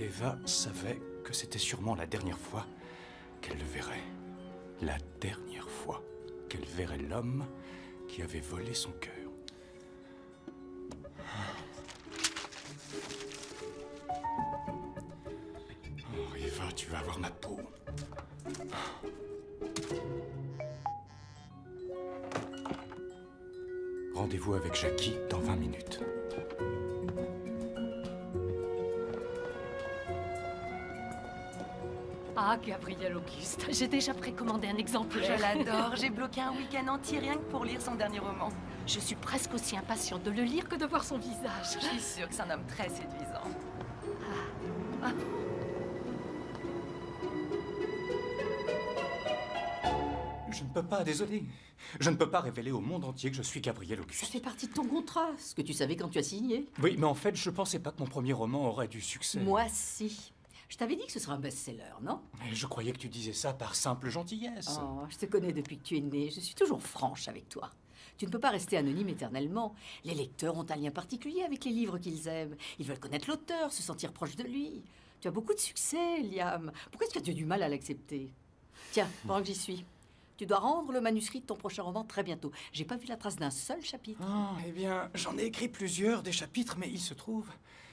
Eva savait que c'était sûrement la dernière fois qu'elle le verrait. La dernière fois qu'elle verrait l'homme qui avait volé son cœur. Oh, Eva, tu vas avoir ma peau. Rendez-vous avec Jackie dans 20 minutes. Ah, Gabriel Auguste, j'ai déjà précommandé un exemplaire. Je l'adore, j'ai bloqué un week-end entier rien que pour lire son dernier roman. Je suis presque aussi impatiente de le lire que de voir son visage. Je suis sûre que c'est un homme très séduisant. Je ne peux pas, désolé. Je ne peux pas révéler au monde entier que je suis Gabriel Ça Auguste. fait partie de ton contrat, ce que tu savais quand tu as signé. Oui, mais en fait, je pensais pas que mon premier roman aurait du succès. Moi, si. Je t'avais dit que ce serait un best-seller, non? Mais je croyais que tu disais ça par simple gentillesse. Oh, je te connais depuis que tu es né. Je suis toujours franche avec toi. Tu ne peux pas rester anonyme éternellement. Les lecteurs ont un lien particulier avec les livres qu'ils aiment. Ils veulent connaître l'auteur, se sentir proche de lui. Tu as beaucoup de succès, Liam. Pourquoi est-ce que tu as du mal à l'accepter? Tiens, pendant que j'y suis, tu dois rendre le manuscrit de ton prochain roman très bientôt. J'ai pas vu la trace d'un seul chapitre. Ah, eh bien, j'en ai écrit plusieurs des chapitres, mais il se trouve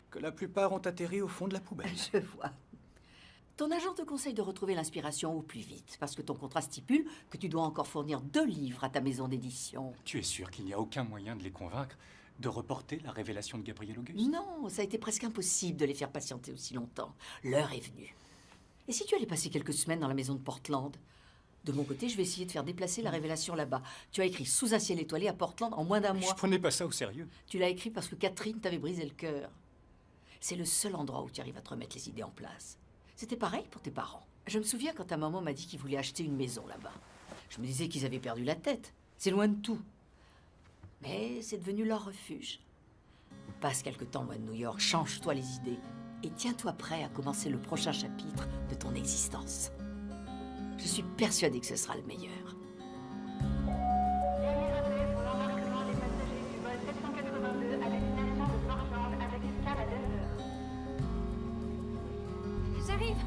que la plupart ont atterri au fond de la poubelle. Je vois. Ton agent te conseille de retrouver l'inspiration au plus vite, parce que ton contrat stipule que tu dois encore fournir 2 livres à ta maison d'édition. Tu es sûr qu'il n'y a aucun moyen de les convaincre de reporter la révélation de Gabriel Auguste? Non, ça a été presque impossible de les faire patienter aussi longtemps. L'heure est venue. Et si tu allais passer quelques semaines dans la maison de Portland? De mon côté, je vais essayer de faire déplacer la révélation là-bas. Tu as écrit Sous un ciel étoilé à Portland en moins d'un mois. Je prenais pas ça au sérieux. Tu l'as écrit parce que Catherine t'avait brisé le cœur. C'est le seul endroit où tu arrives à te remettre les idées en place. C'était pareil pour tes parents. Je me souviens quand ta maman m'a dit qu'ils voulaient acheter une maison là-bas. Je me disais qu'ils avaient perdu la tête. C'est loin de tout. Mais c'est devenu leur refuge. Passe quelque temps loin de New York, change-toi les idées et tiens-toi prêt à commencer le prochain chapitre de ton existence. Je suis persuadée que ce sera le meilleur. Dernier pour l'embarquement des passagers du vol 782 à destination de Portland avec escale à Denver. J'arrive.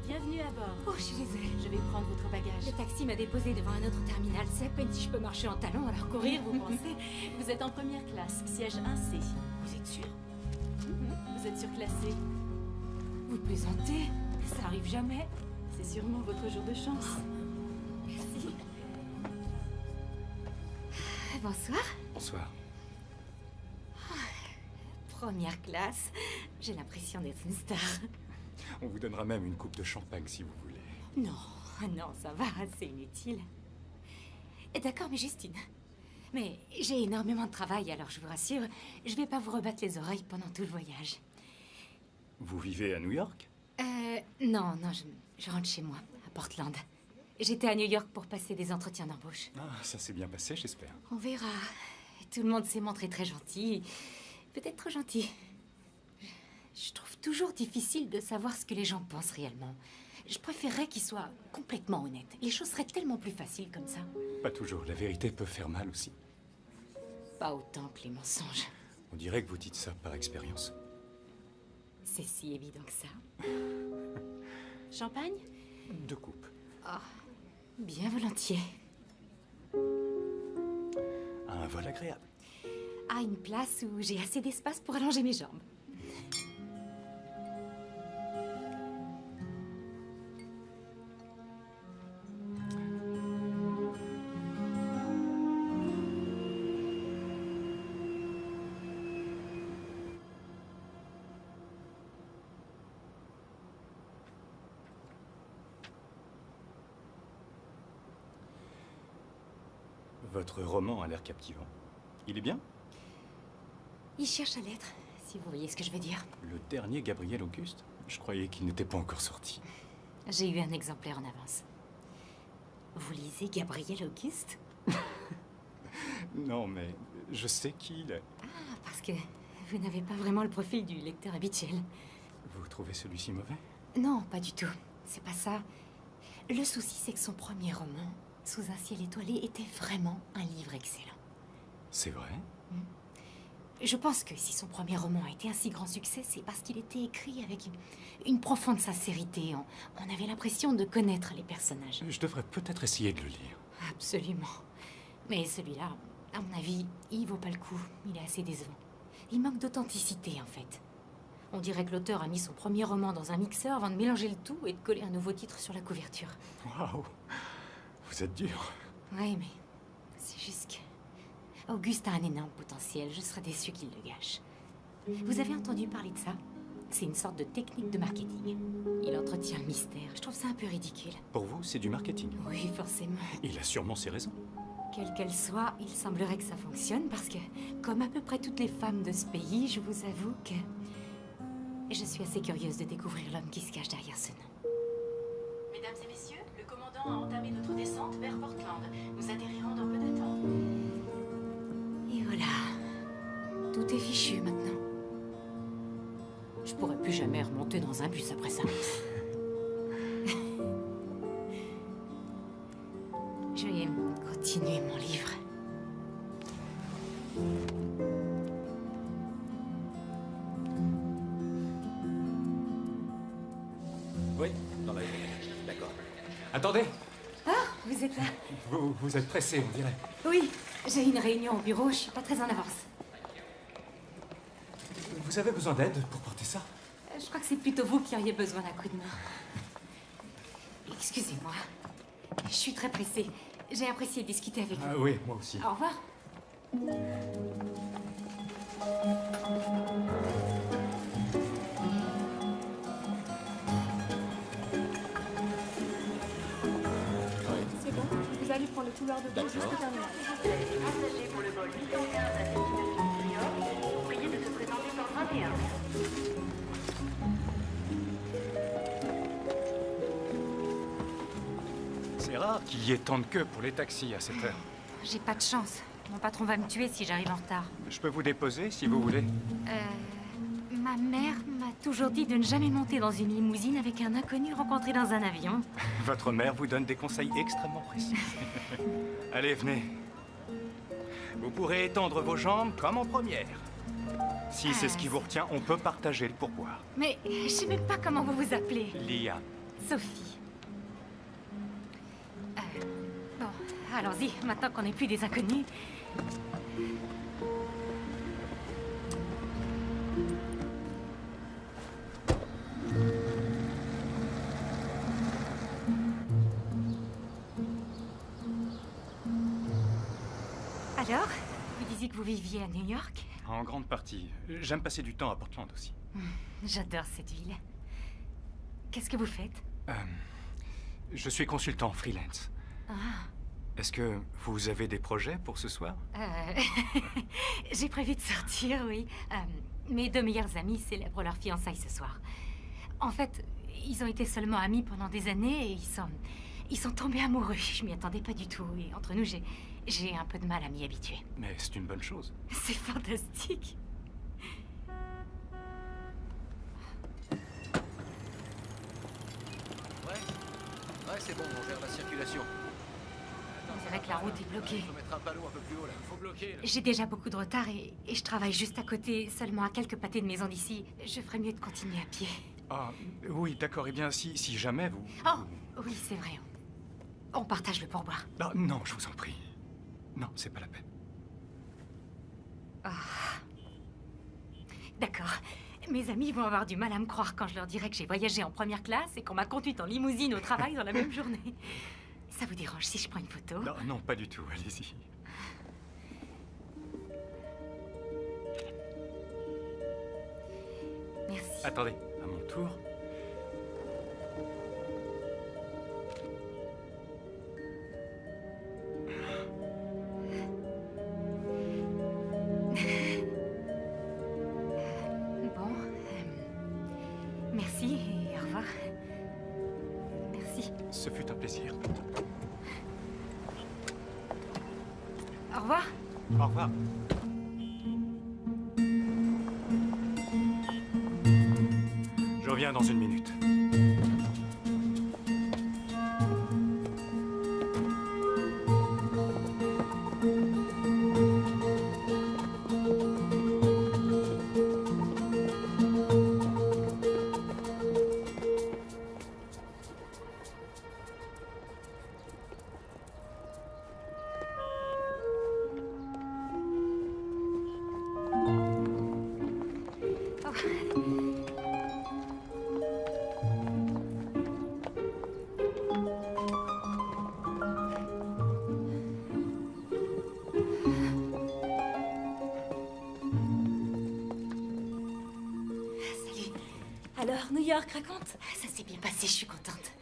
Bienvenue à bord. Oh, je suis désolée. Je vais prendre votre bagage. Le taxi m'a déposé devant un autre terminal. C'est à peine si je peux marcher en talons, alors Courir, vous pensez? Vous êtes en première classe, siège 1C. Vous êtes sûr? Vous êtes surclassé. Vous plaisantez? Ça arrive jamais. C'est sûrement votre jour de chance. Merci. Bonsoir. Bonsoir. Première classe. J'ai l'impression d'être une star. On vous donnera même une coupe de champagne si vous voulez. Non, ça va, c'est inutile. D'accord, mais Justine. Mais j'ai énormément de travail, alors je vous rassure, je vais pas vous rebattre les oreilles pendant tout le voyage. Vous vivez à New York? Non, je rentre chez moi, à Portland. J'étais à New York pour passer des entretiens d'embauche. Ah, ça s'est bien passé, j'espère. On verra. Tout le monde s'est montré très gentil. Peut-être trop gentil. Je trouve toujours difficile de savoir ce que les gens pensent réellement. Je préférerais qu'ils soient complètement honnêtes. Les choses seraient tellement plus faciles comme ça. Pas toujours, la vérité peut faire mal aussi. Pas autant que les mensonges. On dirait que vous dites ça par expérience. C'est si évident que ça. Champagne? 2 coupes. Bien volontiers. Un vol agréable. À une place où j'ai assez d'espace pour allonger mes jambes. Votre roman a l'air captivant. Il est bien? Il cherche à l'être, si vous voyez ce que je veux dire. Le dernier Gabriel Auguste? Je croyais qu'il n'était pas encore sorti. J'ai eu un exemplaire en avance. Vous lisez Gabriel Auguste? Non, mais je sais qui il est. Ah, parce que vous n'avez pas vraiment le profil du lecteur habituel. Vous trouvez celui-ci mauvais? Non, pas du tout. C'est pas ça. Le souci, c'est que son premier roman, Sous un ciel étoilé, était vraiment un livre excellent. C'est vrai? Je pense que si son premier roman a été un si grand succès, c'est parce qu'il était écrit avec une profonde sincérité. On avait l'impression de connaître les personnages. Je devrais peut-être essayer de le lire. Absolument. Mais celui-là, à mon avis, il vaut pas le coup. Il est assez décevant. Il manque d'authenticité, en fait. On dirait que l'auteur a mis son premier roman dans un mixeur avant de mélanger le tout et de coller un nouveau titre sur la couverture. Waouh! Vous êtes dur. Oui, mais c'est juste que... Auguste a un énorme potentiel. Je serais déçue qu'il le gâche. Vous avez entendu parler de ça? C'est une sorte de technique de marketing. Il entretient le mystère. Je trouve ça un peu ridicule. Pour vous, c'est du marketing. Oui, forcément. Il a sûrement ses raisons. Quelle qu'elle soit, il semblerait que ça fonctionne parce que, comme à peu près toutes les femmes de ce pays, je vous avoue que... je suis assez curieuse de découvrir l'homme qui se cache derrière ce nom. Mesdames et messieurs, le commandant a entamé notre descente vers Portland. Nous atterrirons dans peu de temps. Et voilà. Tout est fichu maintenant. Je pourrais plus jamais remonter dans un bus après ça. Je vais continuer mon livre. Oui, dans la d'accord. Attendez! Ah, vous êtes là? Vous êtes pressé, on dirait. Oui, j'ai une réunion au bureau, je suis pas très en avance. Vous avez besoin d'aide pour porter ça? Je crois que c'est plutôt vous qui auriez besoin d'un coup de main. Excusez-moi. Je suis très pressée. J'ai apprécié discuter avec vous. Ah oui, moi aussi. Au revoir. C'est bon, vous allez prendre le couloir de dos jusqu'au terminal. Passagers pour le vol numéro 15 à destination de New York, priez de se présenter par 21. C'est rare qu'il y ait tant de queues pour les taxis à cette heure. J'ai pas de chance. Mon patron va me tuer si j'arrive en retard. Je peux vous déposer si vous voulez. Ma mère m'a toujours dit de ne jamais monter dans une limousine avec un inconnu rencontré dans un avion. Votre mère vous donne des conseils extrêmement précis. Allez, venez. Vous pourrez étendre vos jambes comme en première. Si c'est ce qui vous retient, on peut partager le pourboire. Mais je sais même pas comment vous vous appelez. Liam. Sophie. Bon, allons-y, maintenant qu'on n'est plus des inconnus. Alors, vous disiez que vous viviez à New York? En grande partie. J'aime passer du temps à Portland aussi. J'adore cette ville. Qu'est-ce que vous faites? Je suis consultant freelance. Est-ce que vous avez des projets pour ce soir? J'ai prévu de sortir, oui. Mes deux meilleurs amis célèbrent leur fiançailles ce soir. En fait, ils ont été seulement amis pendant des années et ils sont tombés amoureux. Je m'y attendais pas du tout. Et entre nous, j'ai un peu de mal à m'y habituer. Mais c'est une bonne chose. C'est fantastique. Ouais, c'est bon, on gère la circulation. On dirait que la route est bloquée. Faut mettre un panneau un peu plus haut là. Faut bloquer. Là. J'ai déjà beaucoup de retard et je travaille juste à côté, seulement à quelques pâtés de maison d'ici. Je ferais mieux de continuer à pied. Ah, oui, d'accord. Eh bien, si jamais vous... Oh, oui, c'est vrai. On partage le pourboire. Ah, non, je vous en prie. Non, c'est pas la peine. D'accord. Mes amis vont avoir du mal à me croire quand je leur dirai que j'ai voyagé en première classe et qu'on m'a conduite en limousine au travail dans la même journée. Ça vous dérange si je prends une photo? Non, non, pas du tout. Allez-y. Merci. Attendez, à mon tour. Bon, merci et au revoir. Merci. Ce fut un plaisir. Au revoir. Au revoir. Je reviens dans une minute. Alors, New York, raconte. Ça s'est bien passé, je suis contente.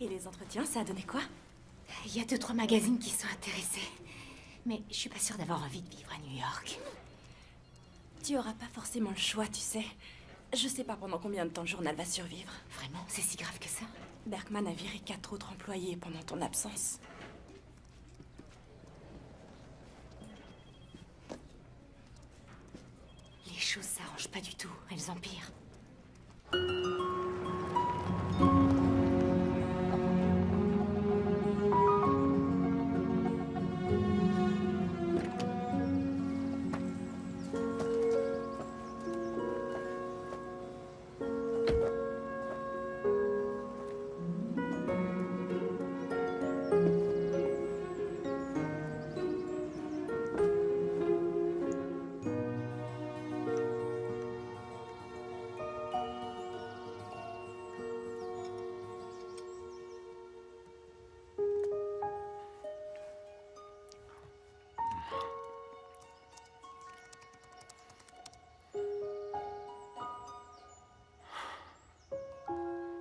Et les entretiens, ça a donné quoi? Il y a 2-3 magazines qui sont intéressés. Mais je suis pas sûre d'avoir envie de vivre à New York. Tu auras pas forcément le choix, tu sais. Je sais pas pendant combien de temps le journal va survivre. Vraiment, c'est si grave que ça? Berkman a viré 4 autres employés pendant ton absence. Les choses s'arrangent pas du tout, elles empirent.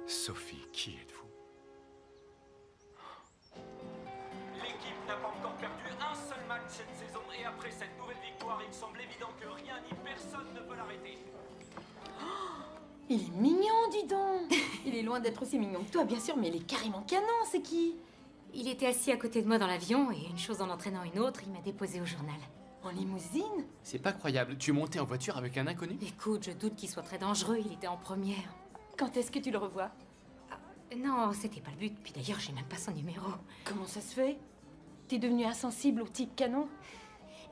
Sophie, qui êtes-vous? L'équipe n'a pas encore perdu un seul match cette saison et après cette nouvelle victoire, il semble évident que rien ni personne ne peut l'arrêter. Il est mignon, dis donc. Il est loin d'être aussi mignon que toi, bien sûr, mais il est carrément canon, c'est qui? Il était assis à côté de moi dans l'avion et une chose en entraînant une autre, il m'a déposé au journal. En limousine? C'est pas croyable. Tu es monté en voiture avec un inconnu? Écoute, je doute qu'il soit très dangereux, il était en première. Quand est-ce que tu le revois? Non, c'était pas le but, puis d'ailleurs j'ai même pas son numéro. Comment ça se fait? T'es devenu insensible au type canon?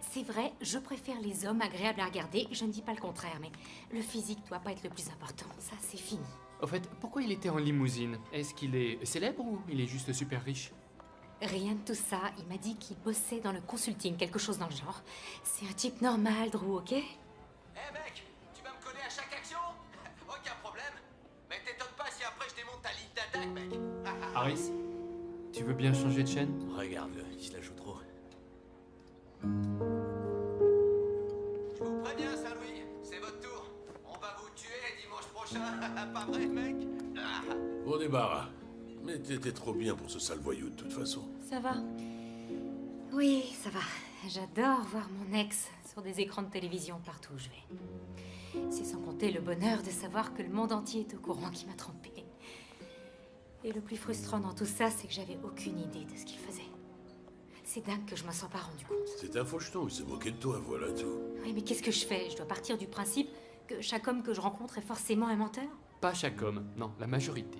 C'est vrai, je préfère les hommes agréables à regarder, je ne dis pas le contraire, mais le physique doit pas être le plus important, ça c'est fini. Au fait, pourquoi il était en limousine? Est-ce qu'il est célèbre ou il est juste super riche? Rien de tout ça, il m'a dit qu'il bossait dans le consulting, quelque chose dans le genre. C'est un type normal, Drew, ok? Eh mec, tu vas me coller à chaque action? Aucun problème. Mais t'étonnes pas si après je démonte ta ligne d'attaque, mec. Harris, tu veux bien changer de chaîne? Regarde-le, il se la joue trop. Je vous préviens, Saint-Louis, c'est votre tour. On va vous tuer dimanche prochain. Pas vrai, mec? Bon débarras. Mais t'étais trop bien pour ce sale voyou de toute façon. Ça va? Oui, ça va. J'adore voir mon ex sur des écrans de télévision partout où je vais. C'est sans compter le bonheur de savoir que le monde entier est au courant qu'il m'a trompée. Et le plus frustrant dans tout ça, c'est que j'avais aucune idée de ce qu'il faisait. C'est dingue que je m'en sois pas rendu compte. C'est un faucheton, il s'est moqué de toi, voilà tout. Oui, mais qu'est-ce que je fais? Je dois partir du principe que chaque homme que je rencontre est forcément un menteur? Pas chaque homme, non, la majorité.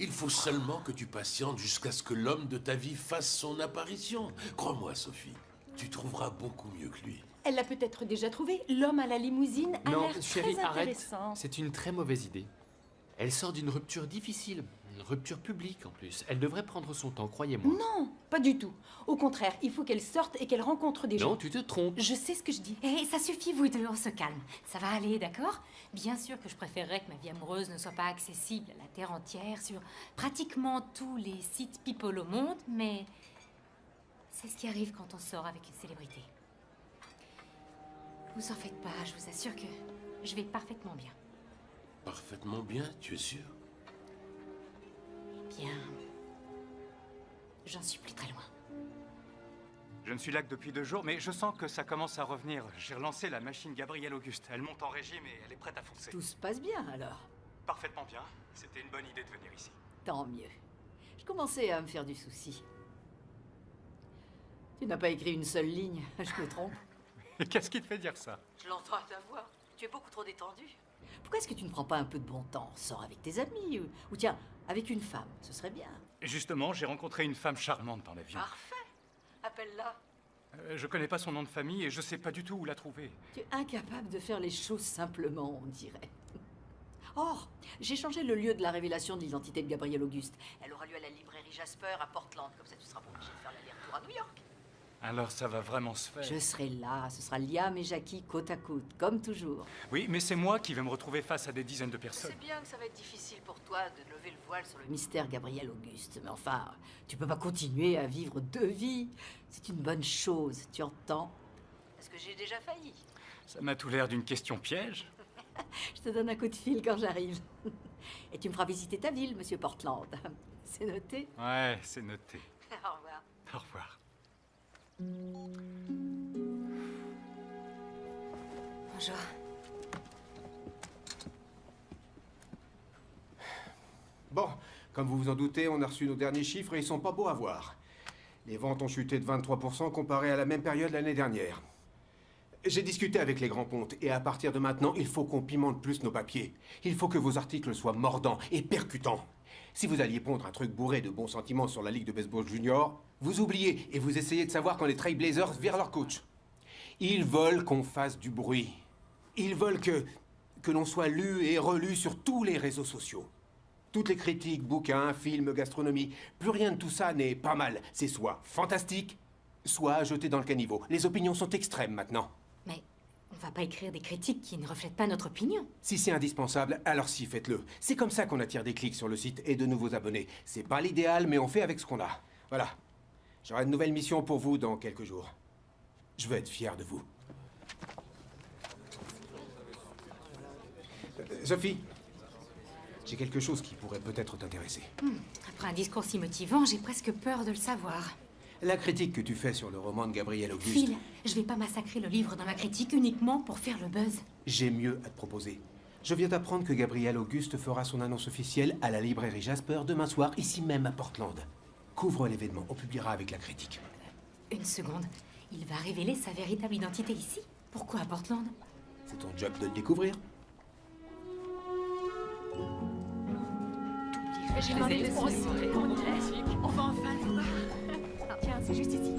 Il faut seulement que tu patientes jusqu'à ce que l'homme de ta vie fasse son apparition. Crois-moi, Sophie, tu trouveras beaucoup mieux que lui. Elle l'a peut-être déjà trouvé. L'homme à la limousine a Non, l'air chérie, très arrête. intéressant. C'est une très mauvaise idée. Elle sort d'une rupture difficile, une rupture publique en plus. Elle devrait prendre son temps, croyez-moi. Non, pas du tout. Au contraire, il faut qu'elle sorte et qu'elle rencontre des gens. Non, tu te trompes. Je sais ce que je dis. Eh, ça suffit, vous deux, on se calme. Ça va aller, d'accord? Bien sûr que je préférerais que ma vie amoureuse ne soit pas accessible à la terre entière sur pratiquement tous les sites people au monde, mais c'est ce qui arrive quand on sort avec une célébrité. Vous en faites pas, je vous assure que je vais parfaitement bien. Parfaitement bien, tu es sûr? Bien. J'en suis plus très loin. Je ne suis là que depuis 2 jours, mais je sens que ça commence à revenir. J'ai relancé la machine Gabrielle Auguste. Elle monte en régime et elle est prête à foncer. Tout se passe bien alors. Parfaitement bien. C'était une bonne idée de venir ici. Tant mieux. Je commençais à me faire du souci. Tu n'as pas écrit une seule ligne, je me trompe? Et qu'est-ce qui te fait dire ça? Je l'entends à ta voix. Tu es beaucoup trop détendu. Pourquoi est-ce que tu ne prends pas un peu de bon temps? Sors avec tes amis ou tiens, avec une femme, ce serait bien. Justement, j'ai rencontré une femme charmante dans l'avion. Parfait. Appelle-la. Je connais pas son nom de famille et je sais pas du tout où la trouver. Tu es incapable de faire les choses simplement, on dirait. Or, j'ai changé le lieu de la révélation de l'identité de Gabrielle Auguste. Elle aura lieu à la librairie Jasper à Portland. Comme ça, tu seras pas obligé de faire l'aller-retour à New York. Alors ça va vraiment se faire. Je serai là. Ce sera Liam et Jackie côte à côte, comme toujours. Oui, mais c'est moi qui vais me retrouver face à des dizaines de personnes. C'est bien que ça va être difficile pour toi de lever le voile sur le mystère Gabrielle Auguste. Mais enfin, tu peux pas continuer à vivre 2 vies. C'est une bonne chose, tu entends? Est-ce que j'ai déjà failli? Ça m'a tout l'air d'une question piège. Je te donne un coup de fil quand j'arrive. Et tu me feras visiter ta ville, monsieur Portland. C'est noté? Ouais, c'est noté. Au revoir. Au revoir. Bonjour. Bon, comme vous vous en doutez, on a reçu nos derniers chiffres et ils sont pas beaux à voir. Les ventes ont chuté de 23% comparé à la même période l'année dernière. J'ai discuté avec les grands pontes et à partir de maintenant, il faut qu'on pimente plus nos papiers. Il faut que vos articles soient mordants et percutants. Si vous alliez pondre un truc bourré de bons sentiments sur la Ligue de baseball junior, vous oubliez et vous essayez de savoir quand les Trailblazers virent leur coach. Ils veulent qu'on fasse du bruit. Ils veulent que l'on soit lu et relu sur tous les réseaux sociaux. Toutes les critiques, bouquins, films, gastronomie, plus rien de tout ça n'est pas mal. C'est soit fantastique, soit jeté dans le caniveau. Les opinions sont extrêmes maintenant. Mais on va pas écrire des critiques qui ne reflètent pas notre opinion. Si c'est indispensable, alors si, faites-le. C'est comme ça qu'on attire des clics sur le site et de nouveaux abonnés. C'est pas l'idéal, mais on fait avec ce qu'on a. Voilà. J'aurai une nouvelle mission pour vous dans quelques jours. Je veux être fier de vous. Sophie, j'ai quelque chose qui pourrait peut-être t'intéresser. Après un discours si motivant, j'ai presque peur de le savoir. La critique que tu fais sur le roman de Gabriel Auguste... Phil, je vais pas massacrer le livre dans ma critique uniquement pour faire le buzz. J'ai mieux à te proposer. Je viens d'apprendre que Gabriel Auguste fera son annonce officielle à la librairie Jasper demain soir, ici même à Portland. Couvre l'événement, on publiera avec la critique. Une seconde, il va révéler sa véritable identité ici? Pourquoi à Portland? C'est ton job de le découvrir. J'ai demandé le son. On va enfin le voir. Tiens, c'est juste ici.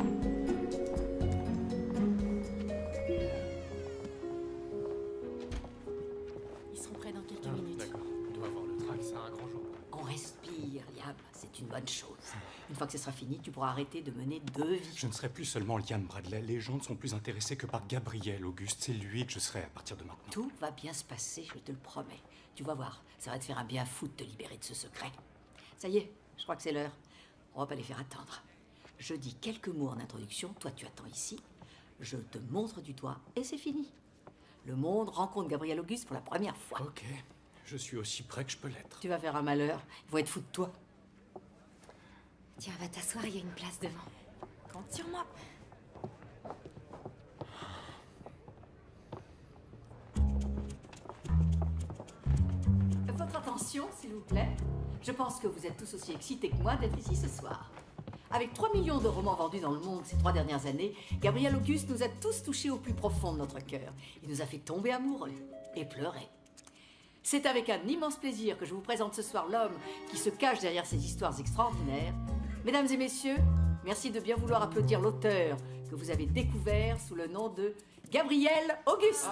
Ils seront prêts dans quelques minutes. D'accord, on doit avoir le track, c'est un grand jour. On respire, Liam. C'est une bonne chose. Une fois que ce sera fini, tu pourras arrêter de mener 2 vies. Je ne serai plus seulement Liam Bradley. Les gens ne sont plus intéressés que par Gabriel Auguste. C'est lui que je serai à partir de maintenant. Tout va bien se passer, je te le promets. Tu vas voir, ça va te faire un bien fou de te libérer de ce secret. Ça y est, je crois que c'est l'heure. On va pas les faire attendre. Je dis quelques mots en introduction, toi tu attends ici. Je te montre du doigt et c'est fini. Le monde rencontre Gabriel Auguste pour la première fois. Ok, je suis aussi prêt que je peux l'être. Tu vas faire un malheur, ils vont être fous de toi. Tiens, va t'asseoir, il y a une place devant. Compte sur moi. Votre attention, s'il vous plaît. Je pense que vous êtes tous aussi excités que moi d'être ici ce soir. Avec 3 millions de romans vendus dans le monde ces 3 dernières années, Gabriel Auguste nous a tous touchés au plus profond de notre cœur. Il nous a fait tomber amoureux et pleurer. C'est avec un immense plaisir que je vous présente ce soir l'homme qui se cache derrière ces histoires extraordinaires. Mesdames et messieurs, merci de bien vouloir applaudir l'auteur que vous avez découvert sous le nom de Gabriel Auguste.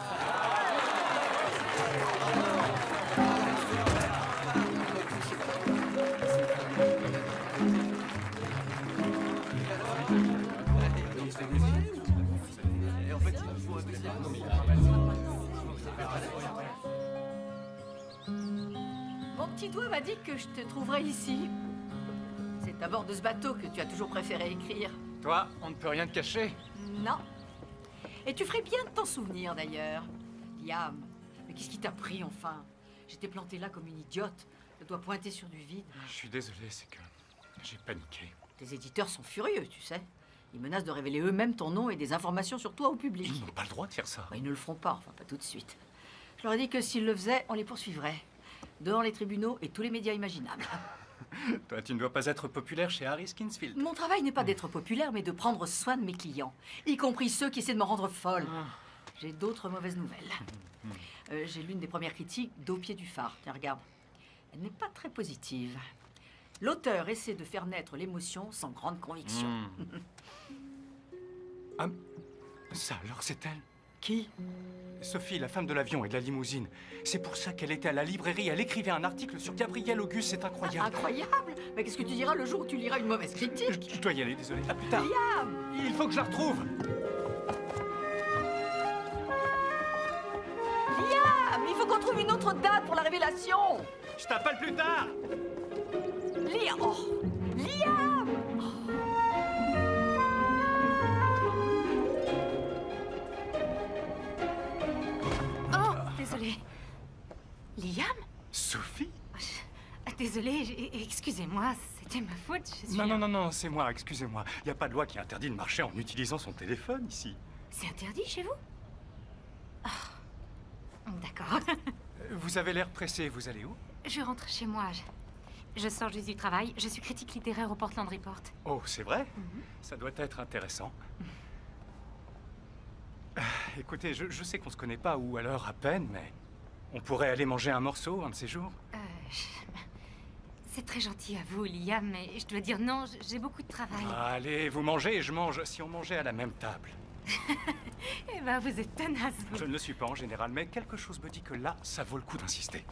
Mon petit doigt m'a dit que je te trouverais ici. C'est à bord de ce bateau que tu as toujours préféré écrire. Toi, on ne peut rien te cacher. Non. Et tu ferais bien de t'en souvenir d'ailleurs. Liam, mais qu'est-ce qui t'a pris enfin? J'étais plantée là comme une idiote, le doigt pointé sur du vide. Je suis désolé, c'est que j'ai paniqué. Tes éditeurs sont furieux, tu sais. Ils menacent de révéler eux-mêmes ton nom et des informations sur toi au public. Ils n'ont pas le droit de faire ça. Ils ne le feront pas, enfin pas tout de suite. Je leur ai dit que s'ils le faisaient, on les poursuivrait. Devant les tribunaux et tous les médias imaginables. Toi, tu ne dois pas être populaire chez Harry Skinsfield. Mon travail n'est pas d'être populaire, mais de prendre soin de mes clients, y compris ceux qui essaient de me rendre folle. J'ai d'autres mauvaises nouvelles. J'ai l'une des premières critiques d'Au pied du phare. Tiens, regarde. Elle n'est pas très positive. L'auteur essaie de faire naître l'émotion sans grande conviction. Ah, ça alors, c'est elle? Qui? Sophie, la femme de l'avion et de la limousine. C'est pour ça qu'elle était à la librairie. Elle écrivait un article sur Gabriel Auguste. C'est incroyable. Incroyable? Mais qu'est-ce que tu diras le jour où tu liras une mauvaise critique? Je dois y aller, désolé. À plus tard. Liam! Il faut que je la retrouve. Liam! Il faut qu'on trouve une autre date pour la révélation! Je t'appelle plus tard. Liam! Oh! Liam! Oh, désolée. Liam? Sophie? Désolée, excusez-moi, c'était ma faute. Je suis Non, c'est moi, excusez-moi. Il n'y a pas de loi qui interdit de marcher en utilisant son téléphone ici. C'est interdit chez vous? D'accord. Vous avez l'air pressé, vous allez où? Je rentre chez moi. Je sors juste du travail. Je suis critique littéraire au Portland Report. Oh, c'est vrai? Ça doit être intéressant. Écoutez, je sais qu'on se connaît pas, ou alors à peine, mais on pourrait aller manger un morceau un de ces jours. C'est très gentil à vous, Liam, mais je dois dire non, j'ai beaucoup de travail. Allez, vous mangez et je mange, si on mangeait à la même table. Eh ben, vous êtes tenace, vous. Je ne le suis pas en général, mais quelque chose me dit que là, ça vaut le coup d'insister.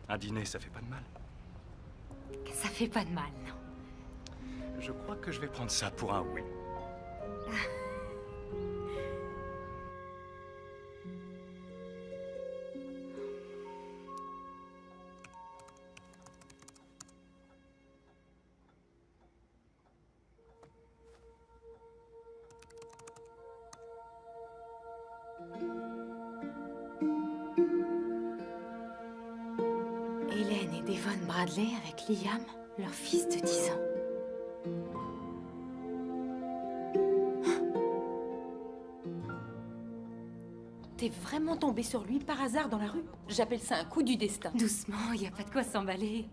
Un dîner, ça fait pas de mal. Ça fait pas de mal, non. Je crois que je vais prendre ça pour un oui. Hélène et Devon Bradley avec Liam, leur fils de 10 ans. T'es vraiment tombé sur lui par hasard dans la rue? J'appelle ça un coup du destin. Doucement, y a pas de quoi s'emballer.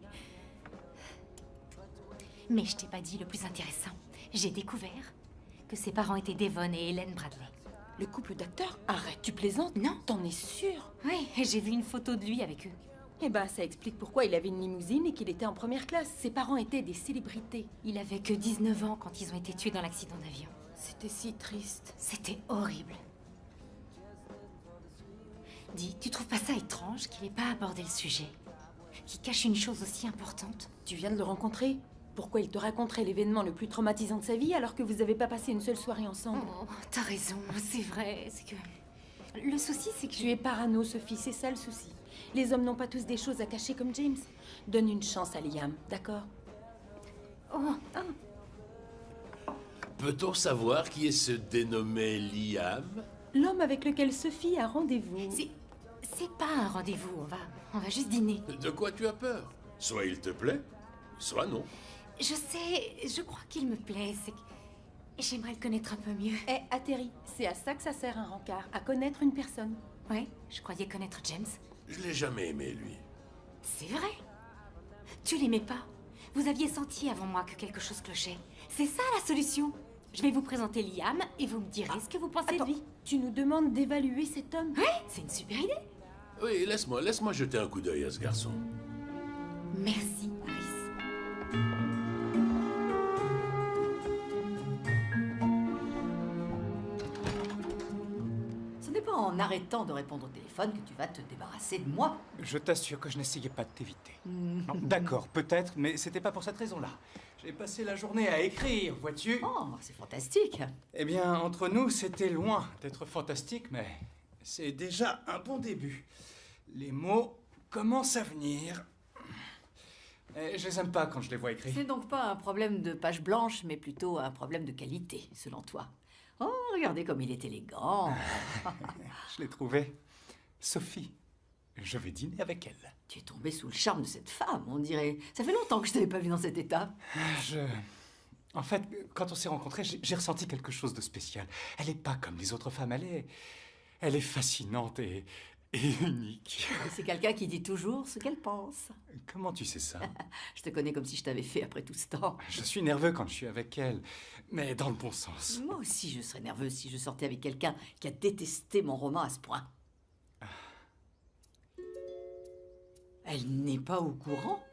Mais je t'ai pas dit le plus intéressant. J'ai découvert que ses parents étaient Devon et Hélène Bradley. Le couple d'acteurs? Arrête, tu plaisantes? Non. T'en es sûre? Oui, et j'ai vu une photo de lui avec eux. Eh ben, ça explique pourquoi il avait une limousine et qu'il était en première classe. Ses parents étaient des célébrités. Il avait que 19 ans quand ils ont été tués dans l'accident d'avion. C'était si triste. C'était horrible. Dis, tu trouves pas ça étrange qu'il ait pas abordé le sujet? Qu'il cache une chose aussi importante? Tu viens de le rencontrer? Pourquoi il te raconterait l'événement le plus traumatisant de sa vie alors que vous avez pas passé une seule soirée ensemble? Oh, t'as raison, c'est vrai, c'est que... Le souci, c'est que... Tu es parano, Sophie, c'est ça le souci. Les hommes n'ont pas tous des choses à cacher comme James. Donne une chance à Liam, d'accord? Oh, Peut-on savoir qui est ce dénommé Liam? L'homme avec lequel Sophie a rendez-vous. C'est pas un rendez-vous, on va juste dîner. De quoi tu as peur? Soit il te plaît, soit non. Je sais, je crois qu'il me plaît, c'est que... J'aimerais le connaître un peu mieux. Eh, Atterri, c'est à ça que ça sert un rencard, à connaître une personne. Ouais, je croyais connaître James. Je l'ai jamais aimé, lui. C'est vrai? Tu l'aimais pas? Vous aviez senti avant moi que quelque chose clochait. C'est ça la solution. Je vais vous présenter Liam et vous me direz ce que vous pensez Attends, de lui. tu nous demandes d'évaluer cet homme? Ouais, c'est une super idée. Oui, laisse-moi jeter un coup d'œil à ce garçon. Merci, Harris. Ce n'est pas en arrêtant de répondre au téléphone que tu vas te débarrasser de moi. Je t'assure que je n'essayais pas de t'éviter. Non, d'accord, peut-être, mais c'était pas pour cette raison-là. J'ai passé la journée à écrire, vois-tu? Oh, c'est fantastique. Eh bien, entre nous, c'était loin d'être fantastique, mais c'est déjà un bon début. Les mots commencent à venir. Et je les aime pas quand je les vois écrits. C'est donc pas un problème de page blanche, mais plutôt un problème de qualité, selon toi. Oh, regardez comme il est élégant. Je l'ai trouvé. Sophie, je vais dîner avec elle. Tu es tombé sous le charme de cette femme, on dirait. Ça fait longtemps que je t'avais pas vu dans cet état. En fait, quand on s'est rencontrés, j'ai ressenti quelque chose de spécial. Elle est pas comme les autres femmes, elle est fascinante et unique. C'est quelqu'un qui dit toujours ce qu'elle pense. Comment tu sais ça? Je te connais comme si je t'avais fait après tout ce temps. Je suis nerveux quand je suis avec elle, mais dans le bon sens. Moi aussi, je serais nerveuse si je sortais avec quelqu'un qui a détesté mon roman à ce point. Elle n'est pas au courant?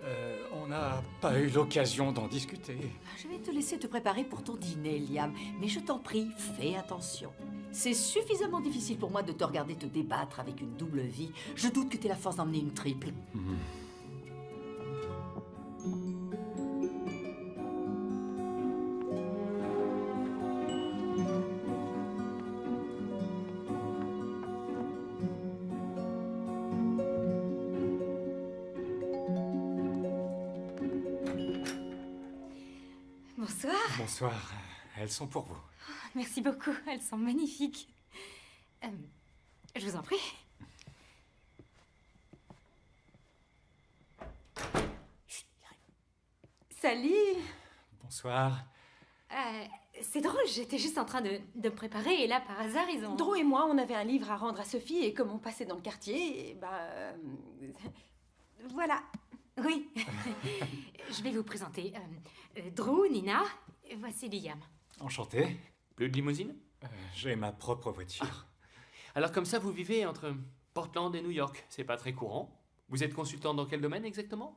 On n'a pas eu l'occasion d'en discuter. Je vais te laisser te préparer pour ton dîner, Liam. Mais je t'en prie, fais attention. C'est suffisamment difficile pour moi de te regarder te débattre avec une double vie. Je doute que tu aies la force d'emmener une triple. Bonsoir. Bonsoir, elles sont pour vous. Merci beaucoup, elles sont magnifiques. Je vous en prie. Sally. Bonsoir. C'est drôle, j'étais juste en train de me préparer et là, par hasard, ils ont... Drew et moi, on avait un livre à rendre à Sophie et comme on passait dans le quartier, voilà. Oui. Je vais vous présenter. Drew, Nina, voici Liam. Enchanté. Plus de limousine? J'ai ma propre voiture. Alors comme ça, vous vivez entre Portland et New York. C'est pas très courant. Vous êtes consultant dans quel domaine exactement?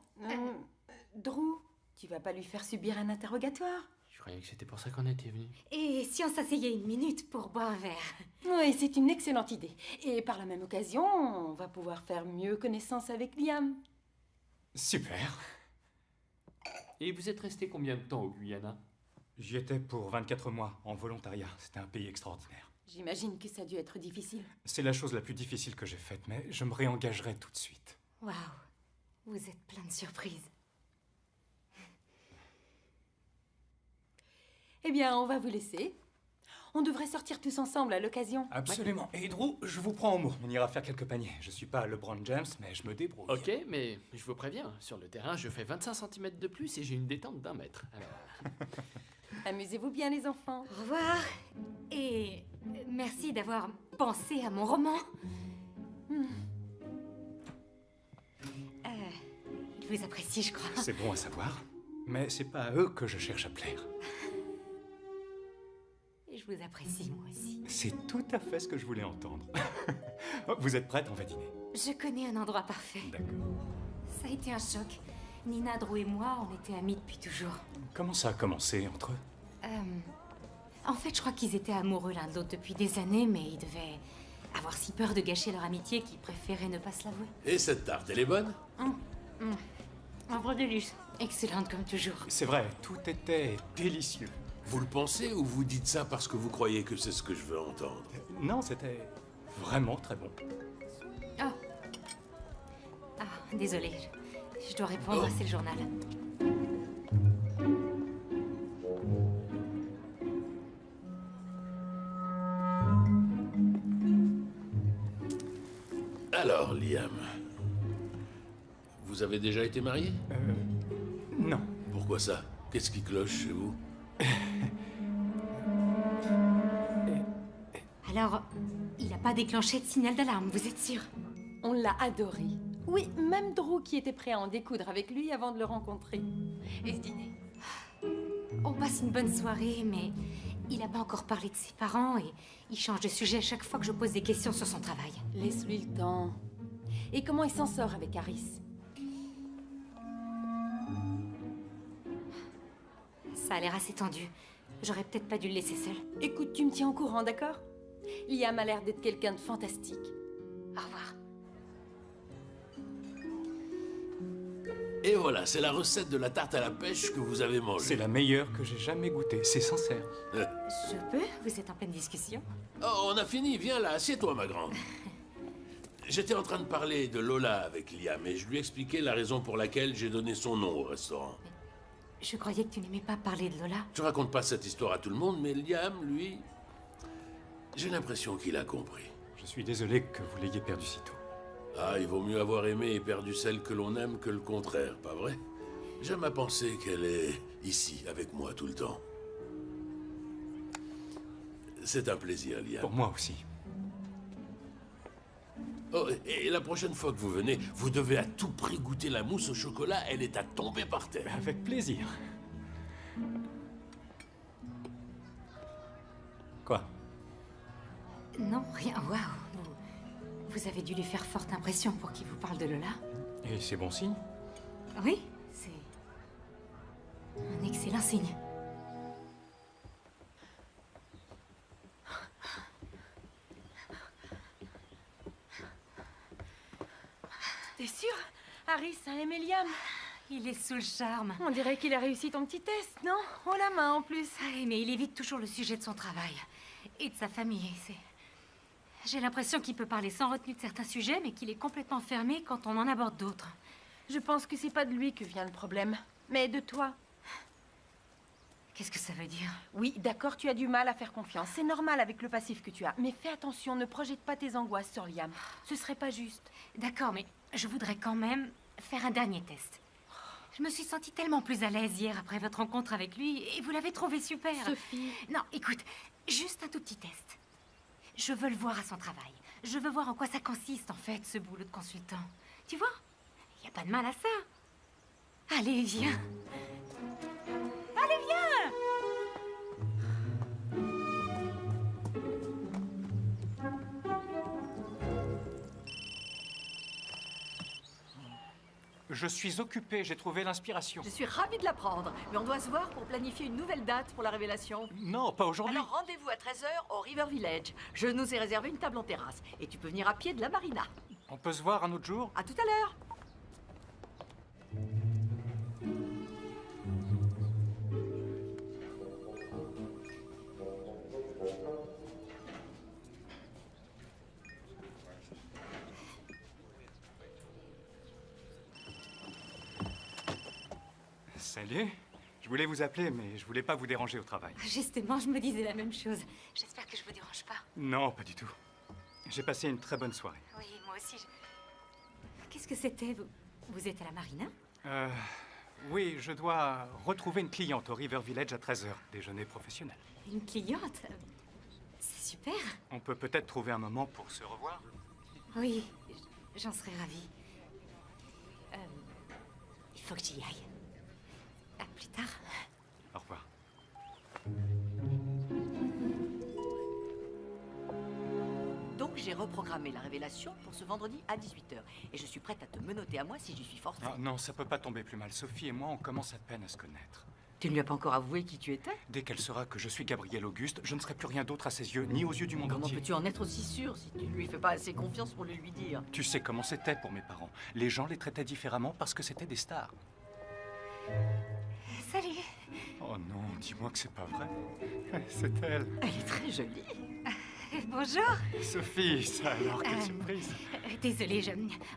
Drew, tu vas pas lui faire subir un interrogatoire? Je croyais que c'était pour ça qu'on était venu. Et si on s'asseyait une minute pour boire un verre? Oui, c'est une excellente idée. Et par la même occasion, on va pouvoir faire mieux connaissance avec Liam. Super. Et vous êtes resté combien de temps au Guyana? J'y étais pour 24 mois, en volontariat. C'était un pays extraordinaire. J'imagine que ça a dû être difficile. C'est la chose la plus difficile que j'ai faite, mais je me réengagerai tout de suite. Waouh, vous êtes plein de surprises. Eh bien, on va vous laisser. On devrait sortir tous ensemble à l'occasion. Absolument. Et Drew, je vous prends au mot. On ira faire quelques paniers. Je suis pas LeBron James, mais je me débrouille. Ok, mais je vous préviens, sur le terrain, je fais 25 cm de plus et j'ai une détente d'1 mètre. Alors... Amusez-vous bien, les enfants. Au revoir. Et merci d'avoir pensé à mon roman. Il vous apprécie, je crois. C'est bon à savoir. Mais c'est pas à eux que je cherche à plaire. Et je vous apprécie, moi aussi. C'est tout à fait ce que je voulais entendre. Vous êtes prête? On va dîner. Je connais un endroit parfait. D'accord. Ça a été un choc. Nina, Drew et moi, on était amis depuis toujours. Comment ça a commencé entre eux? En fait, je crois qu'ils étaient amoureux l'un de l'autre depuis des années, mais ils devaient avoir si peur de gâcher leur amitié qu'ils préféraient ne pas se l'avouer. Et cette tarte, elle est bonne? Un vrai délice. Excellente comme toujours. C'est vrai, tout était délicieux. Vous le pensez ou vous dites ça parce que vous croyez que c'est ce que je veux entendre? Non, c'était vraiment très bon. Ah, désolée. Je dois répondre, c'est le journal. Alors, Liam, vous avez déjà été marié? Non. Pourquoi ça? Qu'est-ce qui cloche chez vous? Alors, il n'a pas déclenché de signal d'alarme, vous êtes sûr? On l'a adoré. Oui, même Drew qui était prêt à en découdre avec lui avant de le rencontrer. Et ce dîner? On passe une bonne soirée, mais il n'a pas encore parlé de ses parents et il change de sujet à chaque fois que je pose des questions sur son travail. Laisse-lui le temps. Et comment il s'en sort avec Harris? Ça a l'air assez tendu. J'aurais peut-être pas dû le laisser seul. Écoute, tu me tiens au courant, d'accord? Liam a l'air d'être quelqu'un de fantastique. Au revoir. Et voilà, c'est la recette de la tarte à la pêche que vous avez mangée. C'est la meilleure que j'ai jamais goûtée, c'est sincère. Je peux? Vous êtes en pleine discussion? Oh, on a fini, viens là, assieds-toi, ma grande. J'étais en train de parler de Lola avec Liam et je lui expliquais la raison pour laquelle j'ai donné son nom au restaurant. Je croyais que tu n'aimais pas parler de Lola. Je raconte pas cette histoire à tout le monde, mais Liam, lui, j'ai l'impression qu'il a compris. Je suis désolé que vous l'ayez perdu si tôt. Ah, il vaut mieux avoir aimé et perdu celle que l'on aime que le contraire, pas vrai? J'aime à penser qu'elle est ici, avec moi, tout le temps. C'est un plaisir, Liam. Pour moi aussi. Oh, et la prochaine fois que vous venez, vous devez à tout prix goûter la mousse au chocolat, elle est à tomber par terre. Avec plaisir. Quoi? Non, rien. Waouh. Vous avez dû lui faire forte impression pour qu'il vous parle de Lola. Et c'est bon signe? Oui, c'est un excellent signe. T'es sûr? Harris a aimé Liam. Il est sous le charme. On dirait qu'il a réussi ton petit test, non? Oh la main en plus. Mais il évite toujours le sujet de son travail et de sa famille. J'ai l'impression qu'il peut parler sans retenue de certains sujets, mais qu'il est complètement fermé quand on en aborde d'autres. Je pense que c'est pas de lui que vient le problème, mais de toi. Qu'est-ce que ça veut dire? Oui, d'accord, tu as du mal à faire confiance. C'est normal avec le passif que tu as. Mais fais attention, ne projette pas tes angoisses sur Liam. Ce serait pas juste. D'accord, mais je voudrais quand même faire un dernier test. Je me suis sentie tellement plus à l'aise hier après votre rencontre avec lui et vous l'avez trouvé super. Sophie. Non, écoute, juste un tout petit test. Je veux le voir à son travail. Je veux voir en quoi ça consiste, en fait, ce boulot de consultant. Tu vois? Il n'y a pas de mal à ça. Allez, viens. Allez, viens! Je suis occupé, j'ai trouvé l'inspiration. Je suis ravie de l'apprendre, mais on doit se voir pour planifier une nouvelle date pour la révélation. Non, pas aujourd'hui. Alors rendez-vous à 13h au River Village. Je nous ai réservé une table en terrasse. Et tu peux venir à pied de la marina. On peut se voir un autre jour? À tout à l'heure. Salut. Je voulais vous appeler, mais je voulais pas vous déranger au travail. Justement, je me disais la même chose. J'espère que je vous dérange pas. Non, pas du tout. J'ai passé une très bonne soirée. Oui, moi aussi. Qu'est-ce que c'était? Vous êtes à la marina? Oui, je dois retrouver une cliente au River Village à 13h. Déjeuner professionnel. Une cliente? C'est super. On peut peut-être trouver un moment pour se revoir? Oui, j'en serais ravie. Il faut que j'y aille. À plus tard. Au revoir. Donc j'ai reprogrammé la révélation pour ce vendredi à 18h. Et je suis prête à te menotter à moi si j'y suis forcée. Ah, non, ça peut pas tomber plus mal. Sophie et moi, on commence à peine à se connaître. Tu ne lui as pas encore avoué qui tu étais? Dès qu'elle saura que je suis Gabriel Auguste, je ne serai plus rien d'autre à ses yeux, ni aux yeux du monde Comment entier. peux-tu en être aussi sûr si tu ne lui fais pas assez confiance pour le lui dire? Tu sais comment c'était pour mes parents. Les gens les traitaient différemment parce que c'était des stars. Salut. Oh non, dis-moi que c'est pas vrai. C'est elle. Elle est très jolie. Bonjour. Sophie, ça alors, quelle surprise. Désolée,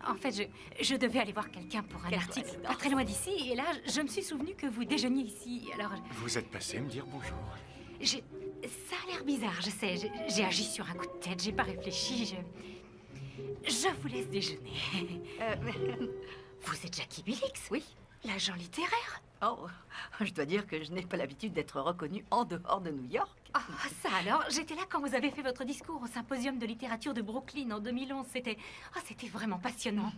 en fait, je devais aller voir quelqu'un pour un Quelle article coïncidence. pas très loin d'ici. Et là, je me suis souvenu que vous déjeuniez ici. Alors, Vous êtes passé me dire bonjour. ça a l'air bizarre, je sais. J'ai agi sur un coup de tête, j'ai pas réfléchi. Je vous laisse déjeuner. Vous êtes Jackie Billix? Oui. L'agent littéraire? Oh, je dois dire que je n'ai pas l'habitude d'être reconnue en dehors de New York. Oh, ça alors, j'étais là quand vous avez fait votre discours au symposium de littérature de Brooklyn en 2011. C'était vraiment passionnant.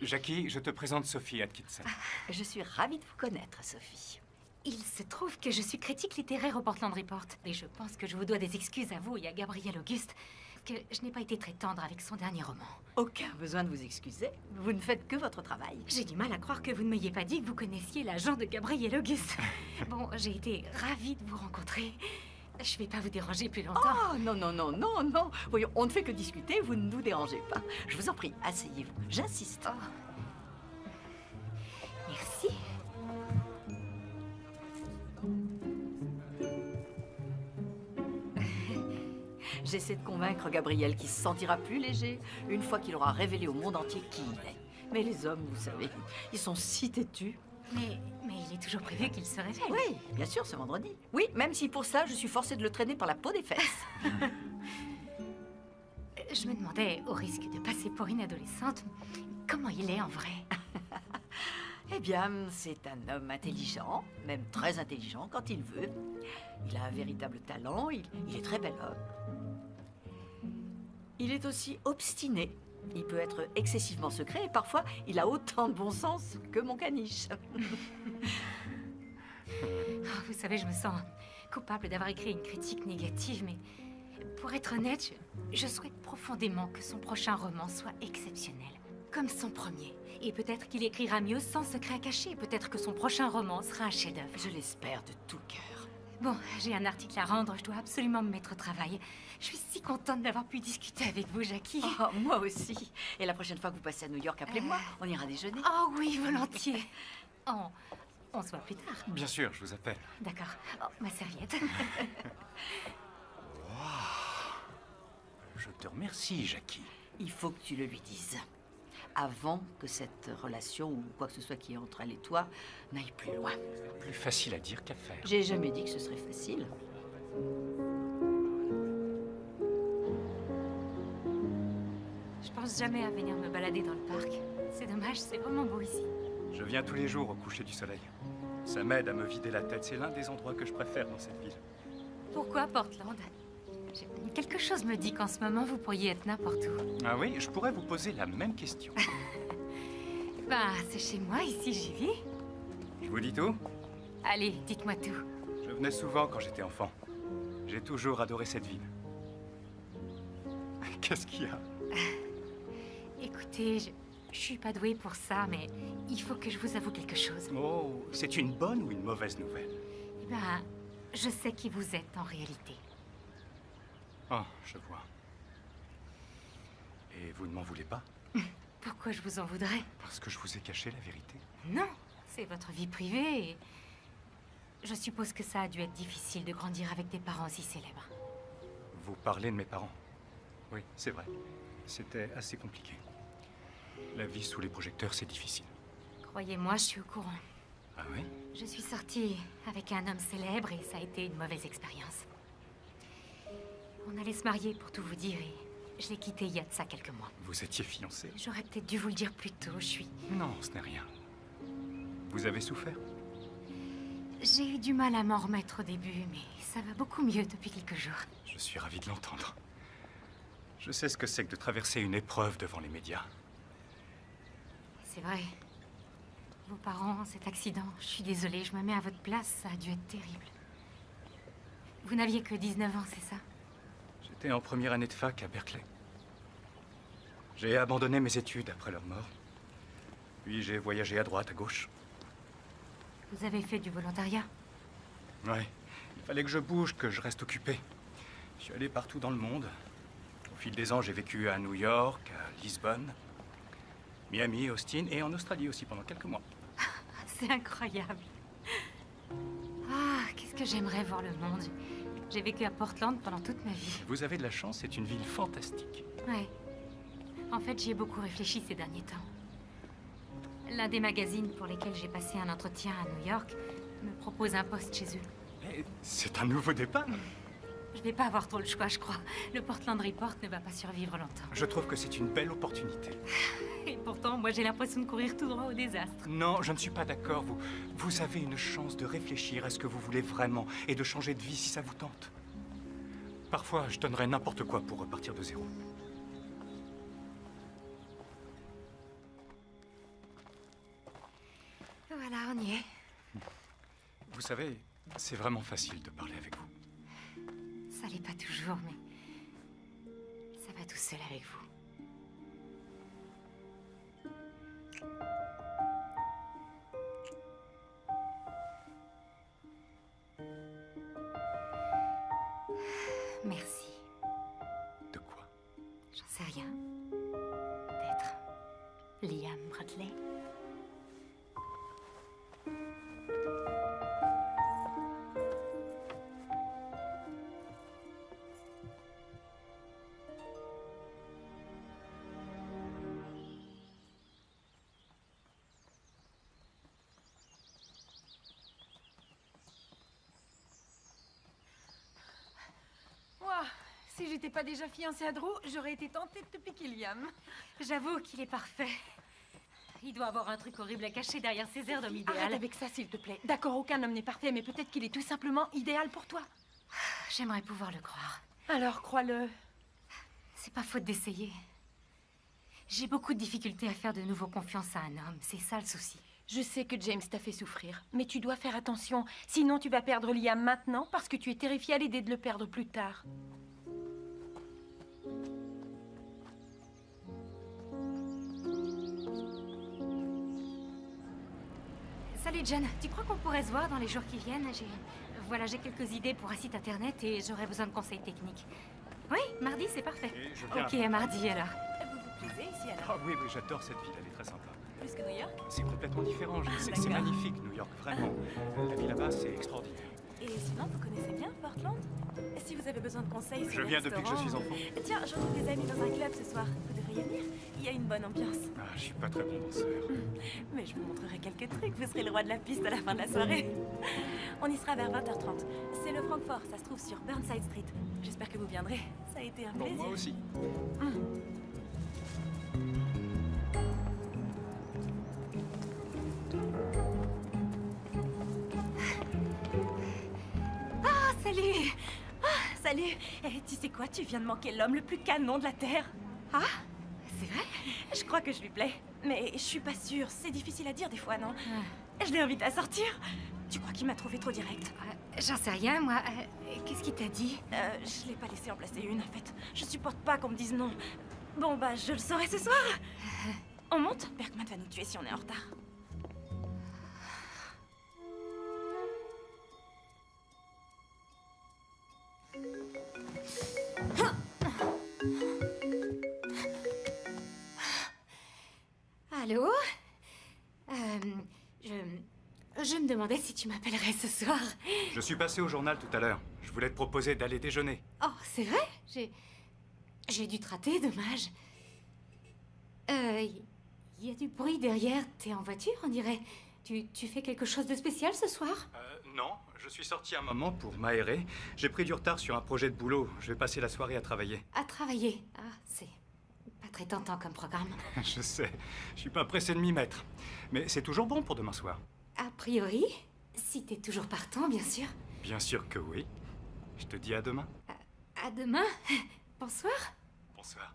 Jackie, je te présente Sophie Atkinson. Je suis ravie de vous connaître, Sophie. Il se trouve que je suis critique littéraire au Portland Report. Et je pense que je vous dois des excuses à vous et à Gabriel Auguste, que je n'ai pas été très tendre avec son dernier roman. Aucun besoin de vous excuser. Vous ne faites que votre travail. J'ai du mal à croire que vous ne m'ayez pas dit que vous connaissiez l'agent de Gabriel Auguste. Bon, j'ai été ravie de vous rencontrer. Je vais pas vous déranger plus longtemps. Oh, non, non, non, non, non. Voyons, on ne fait que discuter, vous ne nous dérangez pas. Je vous en prie, asseyez-vous. J'insiste. Oh. Merci. J'essaie de convaincre Gabriel qu'il se sentira plus léger une fois qu'il aura révélé au monde entier qui il est. Mais les hommes, vous savez, ils sont si têtus. Mais il est toujours prévu qu'il se révèle. Oui, bien sûr, ce vendredi. Oui, même si pour ça, je suis forcée de le traîner par la peau des fesses. Je me demandais, au risque de passer pour une adolescente, comment il est en vrai. Eh bien, c'est un homme intelligent, même très intelligent quand il veut. Il a un véritable talent, il est très bel homme. Il est aussi obstiné. Il peut être excessivement secret et parfois, il a autant de bon sens que mon caniche. Oh, vous savez, je me sens coupable d'avoir écrit une critique négative, mais pour être honnête, je souhaite profondément que son prochain roman soit exceptionnel, comme son premier. Et peut-être qu'il écrira mieux sans secret à cacher. Peut-être que son prochain roman sera un chef-d'œuvre. Je l'espère de tout cœur. Bon, j'ai un article à rendre, je dois absolument me mettre au travail. Je suis si contente d'avoir pu discuter avec vous, Jackie. Oh, moi aussi. Et la prochaine fois que vous passez à New York, appelez-moi. On ira déjeuner. Oh oui, volontiers. On se voit plus tard. Bien sûr, je vous appelle. D'accord. Oh, ma serviette. Je te remercie, Jackie. Il faut que tu le lui dises. Avant que cette relation ou quoi que ce soit qui est entre elle et toi n'aille plus loin. Plus facile à dire qu'à faire. J'ai jamais dit que ce serait facile. Je pense jamais à venir me balader dans le parc. C'est dommage, c'est vraiment beau ici. Je viens tous les jours au coucher du soleil. Ça m'aide à me vider la tête. C'est l'un des endroits que je préfère dans cette ville. Pourquoi Portland? Quelque chose me dit qu'en ce moment, vous pourriez être n'importe où. Ah oui, je pourrais vous poser la même question. Bah, c'est chez moi, ici, j'y vis. Je vous dis tout? Allez, dites-moi tout. Je venais souvent quand j'étais enfant. J'ai toujours adoré cette ville. Qu'est-ce qu'il y a? Écoutez, je suis pas douée pour ça, mais il faut que je vous avoue quelque chose. Oh, c'est une bonne ou une mauvaise nouvelle? Eh ben, je sais qui vous êtes en réalité. Oh, je vois. Et vous ne m'en voulez pas? Pourquoi je vous en voudrais? Parce que je vous ai caché la vérité. Non, c'est votre vie privée et... Je suppose que ça a dû être difficile de grandir avec des parents si célèbres. Vous parlez de mes parents? Oui, c'est vrai. C'était assez compliqué. La vie sous les projecteurs, c'est difficile. Croyez-moi, je suis au courant. Ah oui? Je suis sortie avec un homme célèbre et ça a été une mauvaise expérience. On allait se marier pour tout vous dire et je l'ai quitté il y a de ça quelques mois. Vous étiez fiancé? J'aurais peut-être dû vous le dire plus tôt, je suis... Non, ce n'est rien. Vous avez souffert? J'ai eu du mal à m'en remettre au début, mais ça va beaucoup mieux depuis quelques jours. Je suis ravi de l'entendre. Je sais ce que c'est que de traverser une épreuve devant les médias. C'est vrai. Vos parents, cet accident, je suis désolée, je me mets à votre place, ça a dû être terrible. Vous n'aviez que 19 ans, c'est ça? J'étais en première année de fac à Berkeley. J'ai abandonné mes études après leur mort. Puis j'ai voyagé à droite, à gauche. Vous avez fait du volontariat? Ouais, il fallait que je bouge, que je reste occupé. Je suis allé partout dans le monde. Au fil des ans, j'ai vécu à New York, à Lisbonne, Miami, Austin et en Australie aussi pendant quelques mois. C'est incroyable. Ah, qu'est-ce que j'aimerais voir le monde. J'ai vécu à Portland pendant toute ma vie. Vous avez de la chance, c'est une ville fantastique. Ouais. En fait, j'y ai beaucoup réfléchi ces derniers temps. L'un des magazines pour lesquels j'ai passé un entretien à New York me propose un poste chez eux. Mais c'est un nouveau départ. Je vais pas avoir trop le choix, je crois. Le Portland Report ne va pas survivre longtemps. Je trouve que c'est une belle opportunité. Et pourtant, moi, j'ai l'impression de courir tout droit au désastre. Non, je ne suis pas d'accord. Vous avez une chance de réfléchir à ce que vous voulez vraiment et de changer de vie si ça vous tente. Parfois, je donnerais n'importe quoi pour repartir de zéro. Voilà, on y est. Vous savez, c'est vraiment facile de parler avec vous. Ça l'est pas toujours, mais ça va tout seul avec vous. Merci. De quoi? J'en sais rien. D'être Liam Bradley. Si j'étais pas déjà fiancée à Drew, j'aurais été tentée de te piquer Liam. J'avoue qu'il est parfait. Il doit avoir un truc horrible à cacher derrière ses airs d'homme idéal. Arrête avec ça, s'il te plaît. D'accord, aucun homme n'est parfait, mais peut-être qu'il est tout simplement idéal pour toi. J'aimerais pouvoir le croire. Alors, crois-le. C'est pas faute d'essayer. J'ai beaucoup de difficultés à faire de nouveau confiance à un homme. C'est ça le souci. Je sais que James t'a fait souffrir, mais tu dois faire attention. Sinon, tu vas perdre Liam maintenant parce que tu es terrifiée à l'idée de le perdre plus tard. Salut Jen, tu crois qu'on pourrait se voir dans les jours qui viennent? J'ai quelques idées pour un site internet et j'aurais besoin de conseils techniques. Oui, mardi, c'est parfait. Ok, mardi alors. Vous vous plaisez ici alors? Ah oui, j'adore cette ville, elle est très sympa. Plus que New York? C'est complètement différent, c'est d'accord. magnifique New York, vraiment. La vie là-bas, c'est extraordinaire. Et sinon, vous connaissez bien Portland? Si vous avez besoin de conseils sur Je les viens depuis que je suis restaurants- enfant. Tiens, je retrouve des amis dans un club ce soir. Vous devriez venir. Il y a une bonne ambiance. Ah, je suis pas très bon danseur. Mais je vous montrerai quelques trucs. Vous serez le roi de la piste à la fin de la soirée. On y sera vers 20h30. C'est le Francfort. Ça se trouve sur Burnside Street. J'espère que vous viendrez. Ça a été un Bon, plaisir. moi aussi. salut. Eh, tu sais quoi, tu viens de manquer l'homme le plus canon de la Terre. Ah, c'est vrai? Je crois que je lui plais. Mais je suis pas sûre, c'est difficile à dire des fois, non? Je l'ai invité à sortir. Tu crois qu'il m'a trouvé trop direct? J'en sais rien, moi. Qu'est-ce qu'il t'a dit? Je l'ai pas laissé en placer une, en fait. Je supporte pas qu'on me dise non. Bon, bah, je le saurai ce soir. On monte? Bergman va nous tuer si on est en retard. Allô? Je me demandais si tu m'appellerais ce soir. Je suis passé au journal tout à l'heure. Je voulais te proposer d'aller déjeuner. Oh, c'est vrai? J'ai dû te rater, dommage. Il y a du bruit derrière. T'es en voiture, on dirait. Tu fais quelque chose de spécial ce soir? Non, je suis sorti un moment pour m'aérer. J'ai pris du retard sur un projet de boulot. Je vais passer la soirée à travailler. À travailler? Ah, c'est pas très tentant comme programme. Je sais, je suis pas pressé de m'y mettre. Mais c'est toujours bon pour demain soir. A priori, si t'es toujours partant, bien sûr. Bien sûr que oui. Je te dis à demain. À demain. Bonsoir. Bonsoir.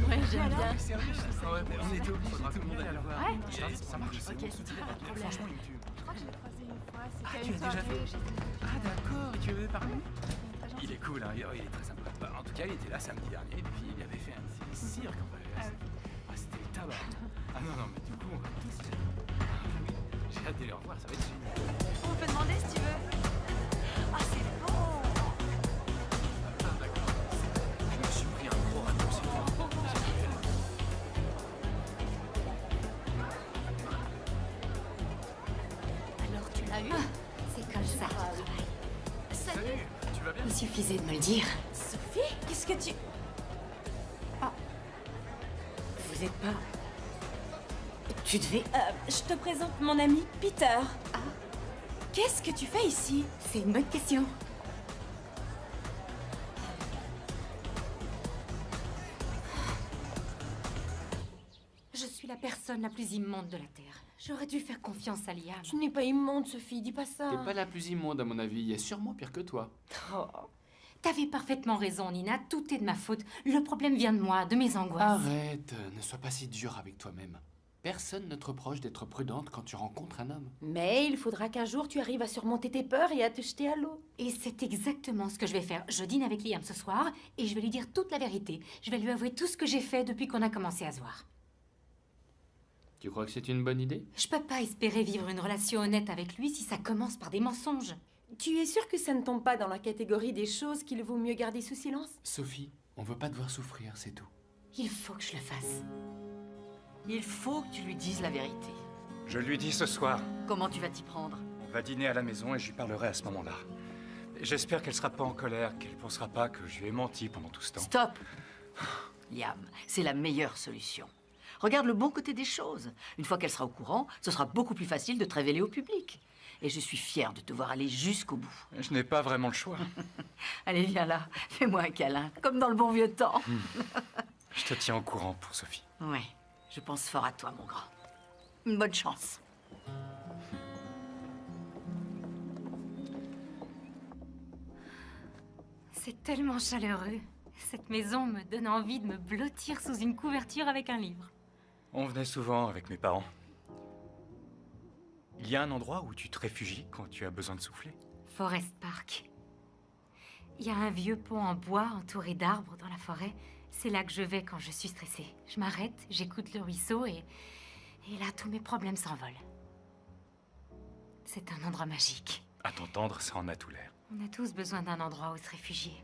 Ouais, j'aime bien. Sérieux, on était obligés, tout le monde allait le voir. Ouais. Ça marche, c'est bon. Franchement, il me tue. Je crois que je l'ai croisé une fois. Ah, C'était tu une l'as déjà soirée, fait? j'étais- Ah, d'accord, et tu avais parlé? Très gentil. Il est cool, hein, il est très sympa. Bah, en tout cas, il était là samedi dernier, et puis il avait fait un petit cirque, en fait. Ah, c'était le tabac. Ah non, non, mais du coup, on va tous... J'ai hâte de les revoir, ça va être génial. On peut demander si tu veux. Ah, c'est beau. Ah, d'accord. Je me suis pris un gros raccourci. Alors, tu l'as eu? C'est comme ça. Salut, tu vas bien? Il suffisait de me le dire. Sophie, qu'est-ce que tu... Vous êtes pas... Tu devais... je te présente mon ami Peter. Ah. Qu'est-ce que tu fais ici? C'est une bonne question. Je suis la personne la plus immonde de la Terre. J'aurais dû faire confiance à Liam. Tu n'es pas immonde, Sophie, dis pas ça. T'es pas la plus immonde, à mon avis. Il y a sûrement pire que toi. Oh. T'avais parfaitement raison, Nina. Tout est de ma faute. Le problème vient de moi, de mes angoisses. Arrête, ne sois pas si dur avec toi-même. Personne ne te reproche d'être prudente quand tu rencontres un homme. Mais il faudra qu'un jour tu arrives à surmonter tes peurs et à te jeter à l'eau. Et c'est exactement ce que je vais faire. Je dîne avec Liam ce soir et je vais lui dire toute la vérité. Je vais lui avouer tout ce que j'ai fait depuis qu'on a commencé à se voir. Tu crois que c'est une bonne idée? Je peux pas espérer vivre une relation honnête avec lui si ça commence par des mensonges. Tu es sûre que ça ne tombe pas dans la catégorie des choses qu'il vaut mieux garder sous silence? Sophie, on veut pas te voir souffrir, c'est tout. Il faut que je le fasse. Il faut que tu lui dises la vérité. Je lui dis ce soir. Comment tu vas t'y prendre? On va dîner à la maison et je lui parlerai à ce moment-là. J'espère qu'elle sera pas en colère, qu'elle pensera pas que je lui ai menti pendant tout ce temps. Stop! Liam, c'est la meilleure solution. Regarde le bon côté des choses. Une fois qu'elle sera au courant, ce sera beaucoup plus facile de te révéler au public. Et je suis fière de te voir aller jusqu'au bout. Je n'ai pas vraiment le choix. Allez, viens là, fais-moi un câlin, comme dans le bon vieux temps. Je te tiens au courant pour Sophie. Ouais, je pense fort à toi, mon grand. Une bonne chance. C'est tellement chaleureux. Cette maison me donne envie de me blottir sous une couverture avec un livre. On venait souvent avec mes parents. Il y a un endroit où tu te réfugies quand tu as besoin de souffler? Forest Park. Il y a un vieux pont en bois entouré d'arbres dans la forêt. C'est là que je vais quand je suis stressée. Je m'arrête, j'écoute le ruisseau et là, tous mes problèmes s'envolent. C'est un endroit magique. À t'entendre, ça en a tout l'air. On a tous besoin d'un endroit où se réfugier.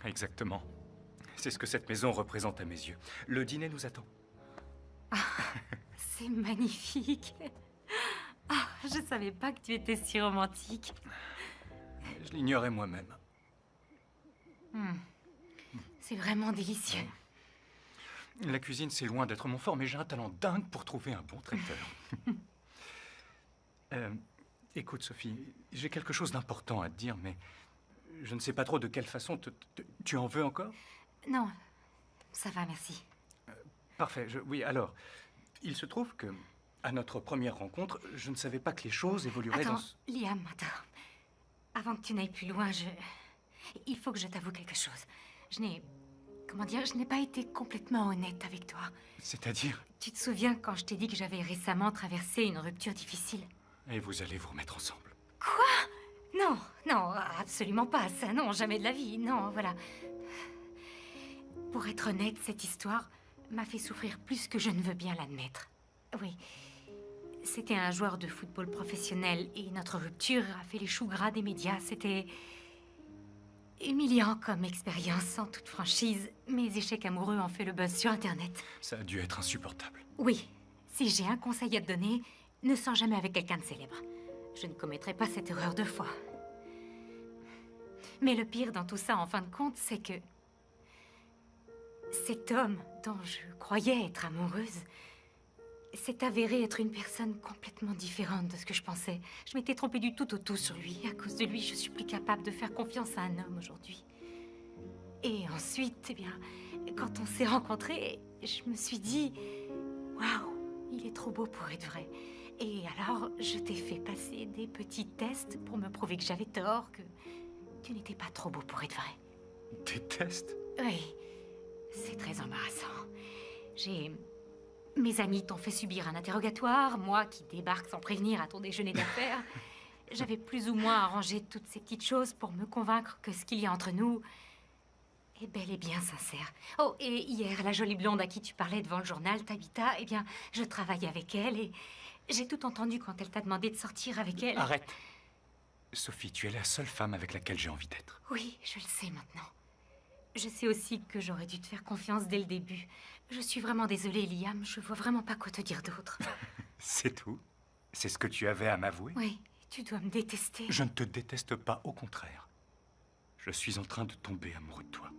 Exactement. C'est ce que cette maison représente à mes yeux. Le dîner nous attend. C'est magnifique. Ah, je savais pas que tu étais si romantique. Je l'ignorais moi-même. C'est vraiment délicieux. La cuisine, c'est loin d'être mon fort, mais j'ai un talent dingue pour trouver un bon traiteur. Écoute, Sophie, j'ai quelque chose d'important à te dire, mais je ne sais pas trop de quelle façon tu en veux encore? Non, ça va, merci. Parfait. Oui, alors, il se trouve que À notre première rencontre, je ne savais pas que les choses évolueraient Attends, dans... Liam, attends. Avant que tu n'ailles plus loin, il faut que je t'avoue quelque chose. Je n'ai pas été complètement honnête avec toi. C'est-à-dire? Tu te souviens quand je t'ai dit que j'avais récemment traversé une rupture difficile? Et vous allez vous remettre ensemble. Quoi? Non, non, absolument pas. Ça, non, jamais de la vie. Non, voilà. Pour être honnête, cette histoire m'a fait souffrir plus que je ne veux bien l'admettre. Oui. C'était un joueur de football professionnel et notre rupture a fait les choux gras des médias. C'était humiliant comme expérience, en toute franchise. Mes échecs amoureux ont fait le buzz sur Internet. Ça a dû être insupportable. Oui, si j'ai un conseil à te donner, ne sors jamais avec quelqu'un de célèbre. Je ne commettrai pas cette erreur 2 fois. Mais le pire dans tout ça, en fin de compte, c'est que cet homme dont je croyais être amoureuse s'est avéré être une personne complètement différente de ce que je pensais. Je m'étais trompée du tout au tout sur lui. À cause de lui, je suis plus capable de faire confiance à un homme aujourd'hui. Et ensuite, eh bien, quand on s'est rencontrés, je me suis dit... Waouh, il est trop beau pour être vrai. Et alors, je t'ai fait passer des petits tests pour me prouver que j'avais tort, que tu n'étais pas trop beau pour être vrai. Des tests? Oui, c'est très embarrassant. Mes amis t'ont fait subir un interrogatoire, moi qui débarque sans prévenir à ton déjeuner d'affaires. J'avais plus ou moins arrangé toutes ces petites choses pour me convaincre que ce qu'il y a entre nous est bel et bien sincère. Oh, et hier, la jolie blonde à qui tu parlais devant le journal, Tabitha, eh bien, je travaillais avec elle et j'ai tout entendu quand elle t'a demandé de sortir avec elle. Arrête. Sophie, tu es la seule femme avec laquelle j'ai envie d'être. Oui, je le sais maintenant. Je sais aussi que j'aurais dû te faire confiance dès le début. Je suis vraiment désolée, Liam. Je vois vraiment pas quoi te dire d'autre. C'est tout? C'est ce que tu avais à m'avouer? Oui, tu dois me détester. Je ne te déteste pas, au contraire. Je suis en train de tomber amoureux de toi.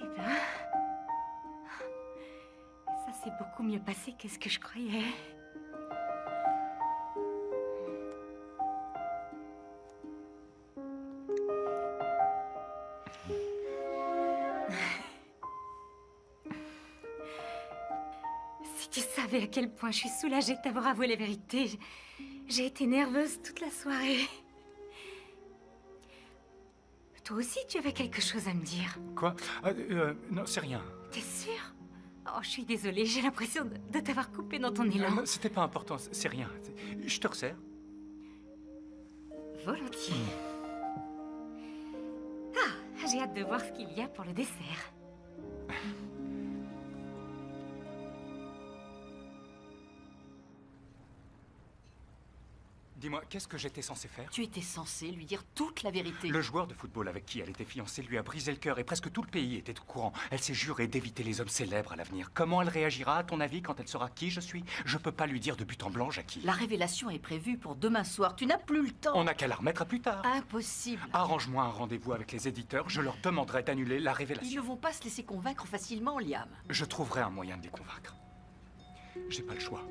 Eh ben... Ça s'est beaucoup mieux passé que ce que je croyais. Si tu savais à quel point je suis soulagée de t'avoir avoué la vérité. J'ai été nerveuse toute la soirée. Toi aussi, tu avais quelque chose à me dire. Quoi? Non, c'est rien. T'es sûre? Oh, je suis désolée, j'ai l'impression de t'avoir coupé dans ton élan. Non, c'était pas important, c'est rien. Je te resserre. Volontiers. Ah, j'ai hâte de voir ce qu'il y a pour le dessert. Dis-moi, qu'est-ce que j'étais censé faire? Tu étais censé lui dire toute la vérité. Le joueur de football avec qui elle était fiancée lui a brisé le cœur et presque tout le pays était au courant. Elle s'est jurée d'éviter les hommes célèbres à l'avenir. Comment elle réagira, à ton avis, quand elle saura qui je suis? Je peux pas lui dire de but en blanc, Jackie. La révélation est prévue pour demain soir. Tu n'as plus le temps. On n'a qu'à la remettre à plus tard. Impossible. Arrange-moi un rendez-vous avec les éditeurs. Je leur demanderai d'annuler la révélation. Ils ne vont pas se laisser convaincre facilement, Liam. Je trouverai un moyen de les convaincre. J'ai pas le choix.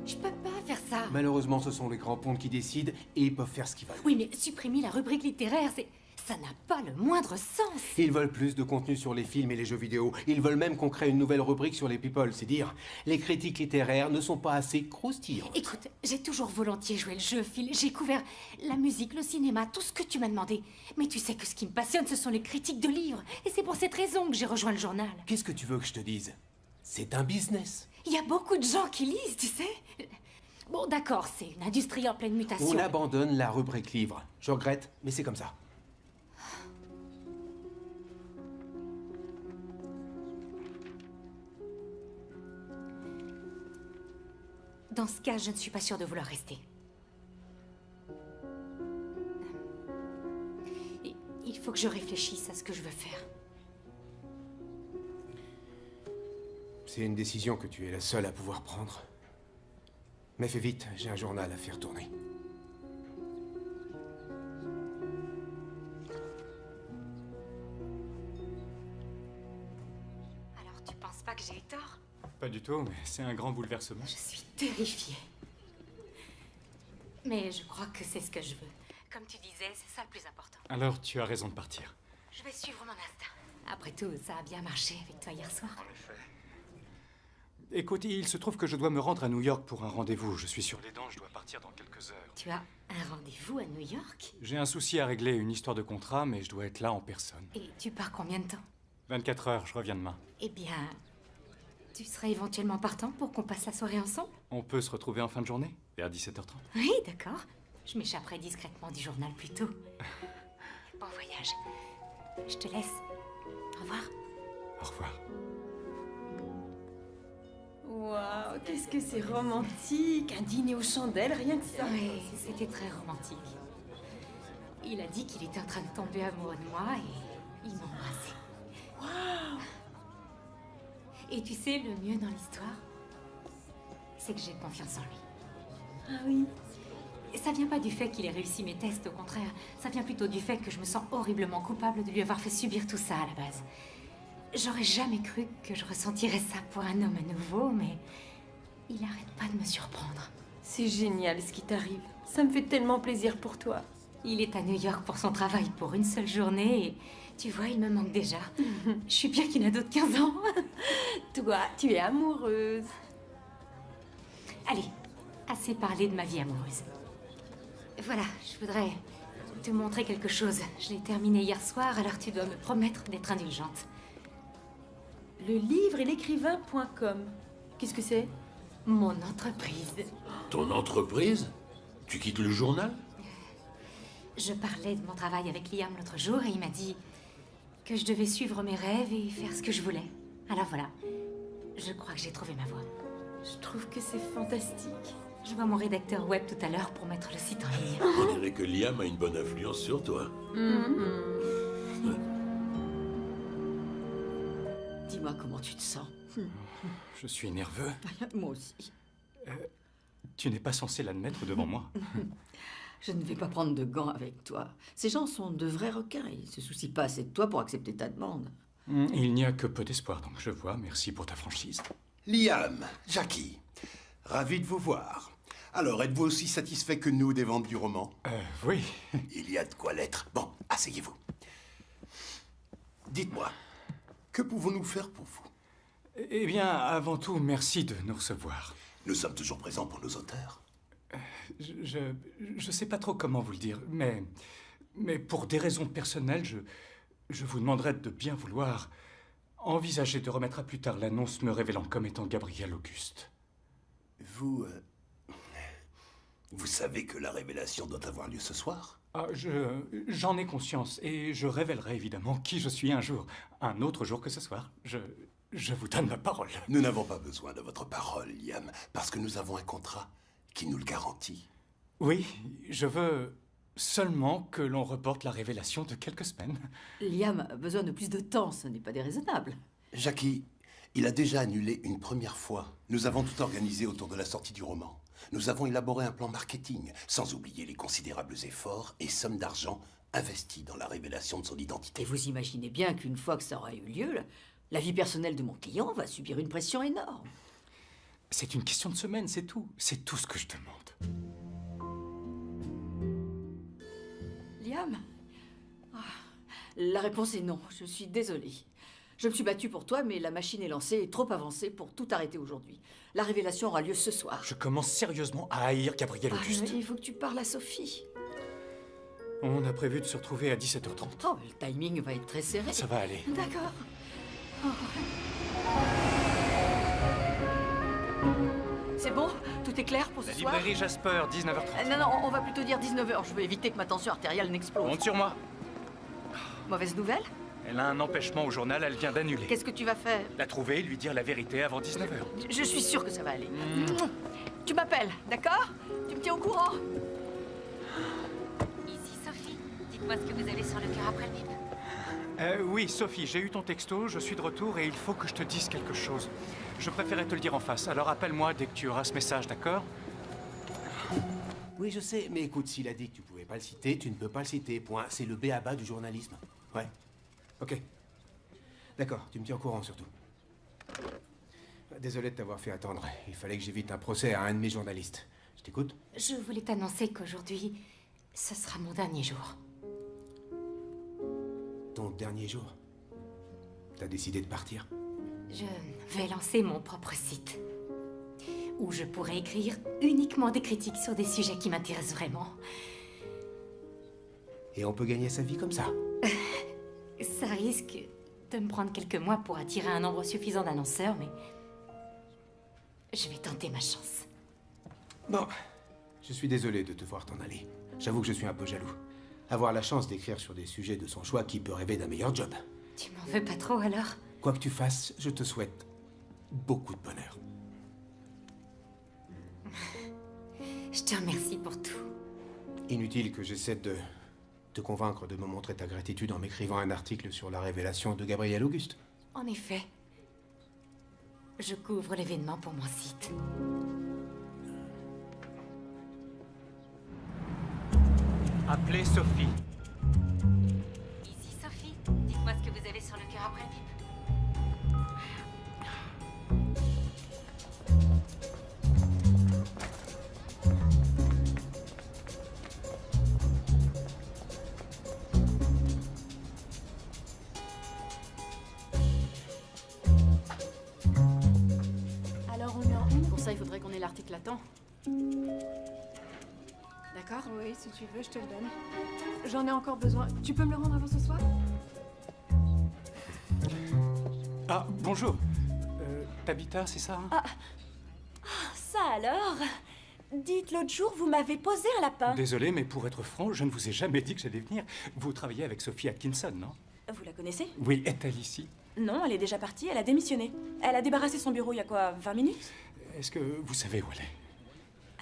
Je peux pas faire ça. Malheureusement, ce sont les grands pontes qui décident et ils peuvent faire ce qu'ils veulent. Oui, mais supprimer la rubrique littéraire, ça n'a pas le moindre sens. Ils veulent plus de contenu sur les films et les jeux vidéo. Ils veulent même qu'on crée une nouvelle rubrique sur les people. C'est dire, les critiques littéraires ne sont pas assez croustillantes. Écoute, j'ai toujours volontiers joué le jeu, Phil. J'ai couvert la musique, le cinéma, tout ce que tu m'as demandé. Mais tu sais que ce qui me passionne, ce sont les critiques de livres. Et c'est pour cette raison que j'ai rejoint le journal. Qu'est-ce que tu veux que je te dise? C'est un business. Il y a beaucoup de gens qui lisent, tu sais. Bon, d'accord, c'est une industrie en pleine mutation. On abandonne la rubrique livre. Je regrette, mais c'est comme ça. Dans ce cas, je ne suis pas sûre de vouloir rester. Il faut que je réfléchisse à ce que je veux faire. C'est une décision que tu es la seule à pouvoir prendre. Mais fais vite, j'ai un journal à faire tourner. Alors, tu penses pas que j'ai eu tort? Pas du tout, mais c'est un grand bouleversement. Je suis terrifiée. Mais je crois que c'est ce que je veux. Comme tu disais, c'est ça le plus important. Alors, tu as raison de partir. Je vais suivre mon instinct. Après tout, ça a bien marché avec toi hier soir. En effet. Écoute, il se trouve que je dois me rendre à New York pour un rendez-vous. Je suis sur les dents, je dois partir dans quelques heures. Tu as un rendez-vous à New York? J'ai un souci à régler, une histoire de contrat, mais je dois être là en personne. Et tu pars combien de temps? 24 heures, je reviens demain. Eh bien, tu serais éventuellement partant pour qu'on passe la soirée ensemble? On peut se retrouver en fin de journée, vers 17h30. Oui, d'accord. Je m'échapperai discrètement du journal plus tôt. Bon voyage. Je te laisse. Au revoir. Au revoir. Waouh, qu'est-ce que c'est romantique! Un dîner aux chandelles, rien que ça. Oui, c'était très romantique. Il a dit qu'il était en train de tomber amoureux de moi et il m'a embrassée. Waouh! Et tu sais, le mieux dans l'histoire, c'est que j'ai confiance en lui. Ah oui. Et ça vient pas du fait qu'il ait réussi mes tests, au contraire. Ça vient plutôt du fait que je me sens horriblement coupable de lui avoir fait subir tout ça à la base. J'aurais jamais cru que je ressentirais ça pour un homme nouveau, mais il arrête pas de me surprendre. C'est génial ce qui t'arrive. Ça me fait tellement plaisir pour toi. Il est à New York pour son travail pour une seule journée et tu vois, il me manque déjà. Je suis pire qu'il n'a d'autres 15 ans. Toi, tu es amoureuse. Allez, assez parlé de ma vie amoureuse. Voilà, je voudrais te montrer quelque chose. Je l'ai terminé hier soir, alors tu dois me promettre d'être indulgente. Le livre et l'écrivain.com. Qu'est-ce que c'est? Mon entreprise. Ton entreprise? Tu quittes le journal? Je parlais de mon travail avec Liam l'autre jour et il m'a dit que je devais suivre mes rêves et faire ce que je voulais. Alors voilà, je crois que j'ai trouvé ma voie. Je trouve que c'est fantastique. Je vois mon rédacteur web tout à l'heure pour mettre le site en ligne. On dirait que Liam a une bonne influence sur toi. Dis-moi comment tu te sens. Je suis nerveux. Moi aussi. Tu n'es pas censé l'admettre devant moi. Je ne vais pas prendre de gants avec toi. Ces gens sont de vrais requins. Ils se soucient pas assez de toi pour accepter ta demande. Il n'y a que peu d'espoir, donc je vois. Merci pour ta franchise. Liam, Jackie, ravi de vous voir. Alors, êtes-vous aussi satisfait que nous des ventes du roman? Oui. Il y a de quoi l'être. Bon, asseyez-vous. Dites-moi, que pouvons-nous faire pour vous? Eh bien, avant tout, merci de nous recevoir. Nous sommes toujours présents pour nos auteurs. Je sais pas trop comment vous le dire, mais pour des raisons personnelles, je vous demanderais de bien vouloir envisager de remettre à plus tard l'annonce me révélant comme étant Gabriel Auguste. Vous savez que la révélation doit avoir lieu ce soir? Ah, j'en ai conscience et je révélerai évidemment qui je suis un autre jour que ce soir. Je vous donne ma parole. Nous n'avons pas besoin de votre parole, Liam, parce que nous avons un contrat qui nous le garantit. Oui, je veux seulement que l'on reporte la révélation de quelques semaines. Liam a besoin de plus de temps, ce n'est pas déraisonnable. Jackie, il a déjà annulé une première fois. Nous avons tout organisé autour de la sortie du roman. Nous avons élaboré un plan marketing, sans oublier les considérables efforts et sommes d'argent investis dans la révélation de son identité. Et vous imaginez bien qu'une fois que ça aura eu lieu, la vie personnelle de mon client va subir une pression énorme. C'est une question de semaine, c'est tout. C'est tout ce que je demande. Liam? La réponse est non, je suis désolée. Je me suis battue pour toi, mais la machine est lancée et trop avancée pour tout arrêter aujourd'hui. La révélation aura lieu ce soir. Je commence sérieusement à haïr Gabriel Auguste. Il faut que tu parles à Sophie. On a prévu de se retrouver à 17h30. Oh, le timing va être très serré. Ça va aller. D'accord. C'est bon? Tout est clair pour ce La soir? librairie Jasper, 19h30. Non, on va plutôt dire 19h. Je veux éviter que ma tension artérielle n'explose. Monte sur moi. Mauvaise nouvelle? Elle a un empêchement au journal, elle vient d'annuler. Qu'est-ce que tu vas faire? La trouver et lui dire la vérité avant 19h. Je suis sûre que ça va aller. Tu m'appelles, d'accord? Tu me tiens au courant? Ici Sophie. Dites-moi ce que vous avez sur le cœur après le bip. Oui, Sophie, j'ai eu ton texto, je suis de retour et il faut que je te dise quelque chose. Je préférais te le dire en face, alors appelle-moi dès que tu auras ce message, d'accord? Oui, je sais, mais écoute, s'il a dit que tu pouvais pas le citer, tu ne peux pas le citer, point. C'est le b.a.-ba du journalisme. Ouais. Ok. D'accord, tu me tiens au courant surtout. Désolé de t'avoir fait attendre. Il fallait que j'évite un procès à un de mes journalistes. Je t'écoute? Je voulais t'annoncer qu'aujourd'hui, Ce sera mon dernier jour. Ton dernier jour? T'as décidé de partir? Je vais lancer mon propre site. Où je pourrai écrire uniquement des critiques sur des sujets qui m'intéressent vraiment. Et on peut gagner sa vie comme ça? Ça risque de me prendre quelques mois pour attirer un nombre suffisant d'annonceurs, mais... je vais tenter ma chance. Bon, je suis désolé de te voir t'en aller. J'avoue que je suis un peu jaloux. Avoir la chance d'écrire sur des sujets de son choix, qui peut rêver d'un meilleur job? Tu m'en veux pas trop alors? Quoi que tu fasses, je te souhaite beaucoup de bonheur. Je te remercie pour tout. Inutile que j'essaie de te convaincre de me montrer ta gratitude en m'écrivant un article sur la révélation de Gabriel Auguste. En effet, je couvre l'événement pour mon site. Appelez Sophie. Ici Sophie, dites-moi ce que vous avez sur le cœur après Deep. Alors on est en une. Pour ça, il faudrait qu'on ait l'article à temps. D'accord? Oui, si tu veux, je te le donne. J'en ai encore besoin. Tu peux me le rendre avant ce soir? Ah, bonjour. Tabitha, c'est ça? Ah, ça alors? Dites, l'autre jour, vous m'avez posé un lapin. Désolé, mais pour être franc, je ne vous ai jamais dit que j'allais venir. Vous travaillez avec Sophie Atkinson, non? Vous la connaissez? Oui, est-elle ici? Non, elle est déjà partie, elle a démissionné. Elle a débarrassé son bureau il y a quoi, 20 minutes? Est-ce que vous savez où elle est?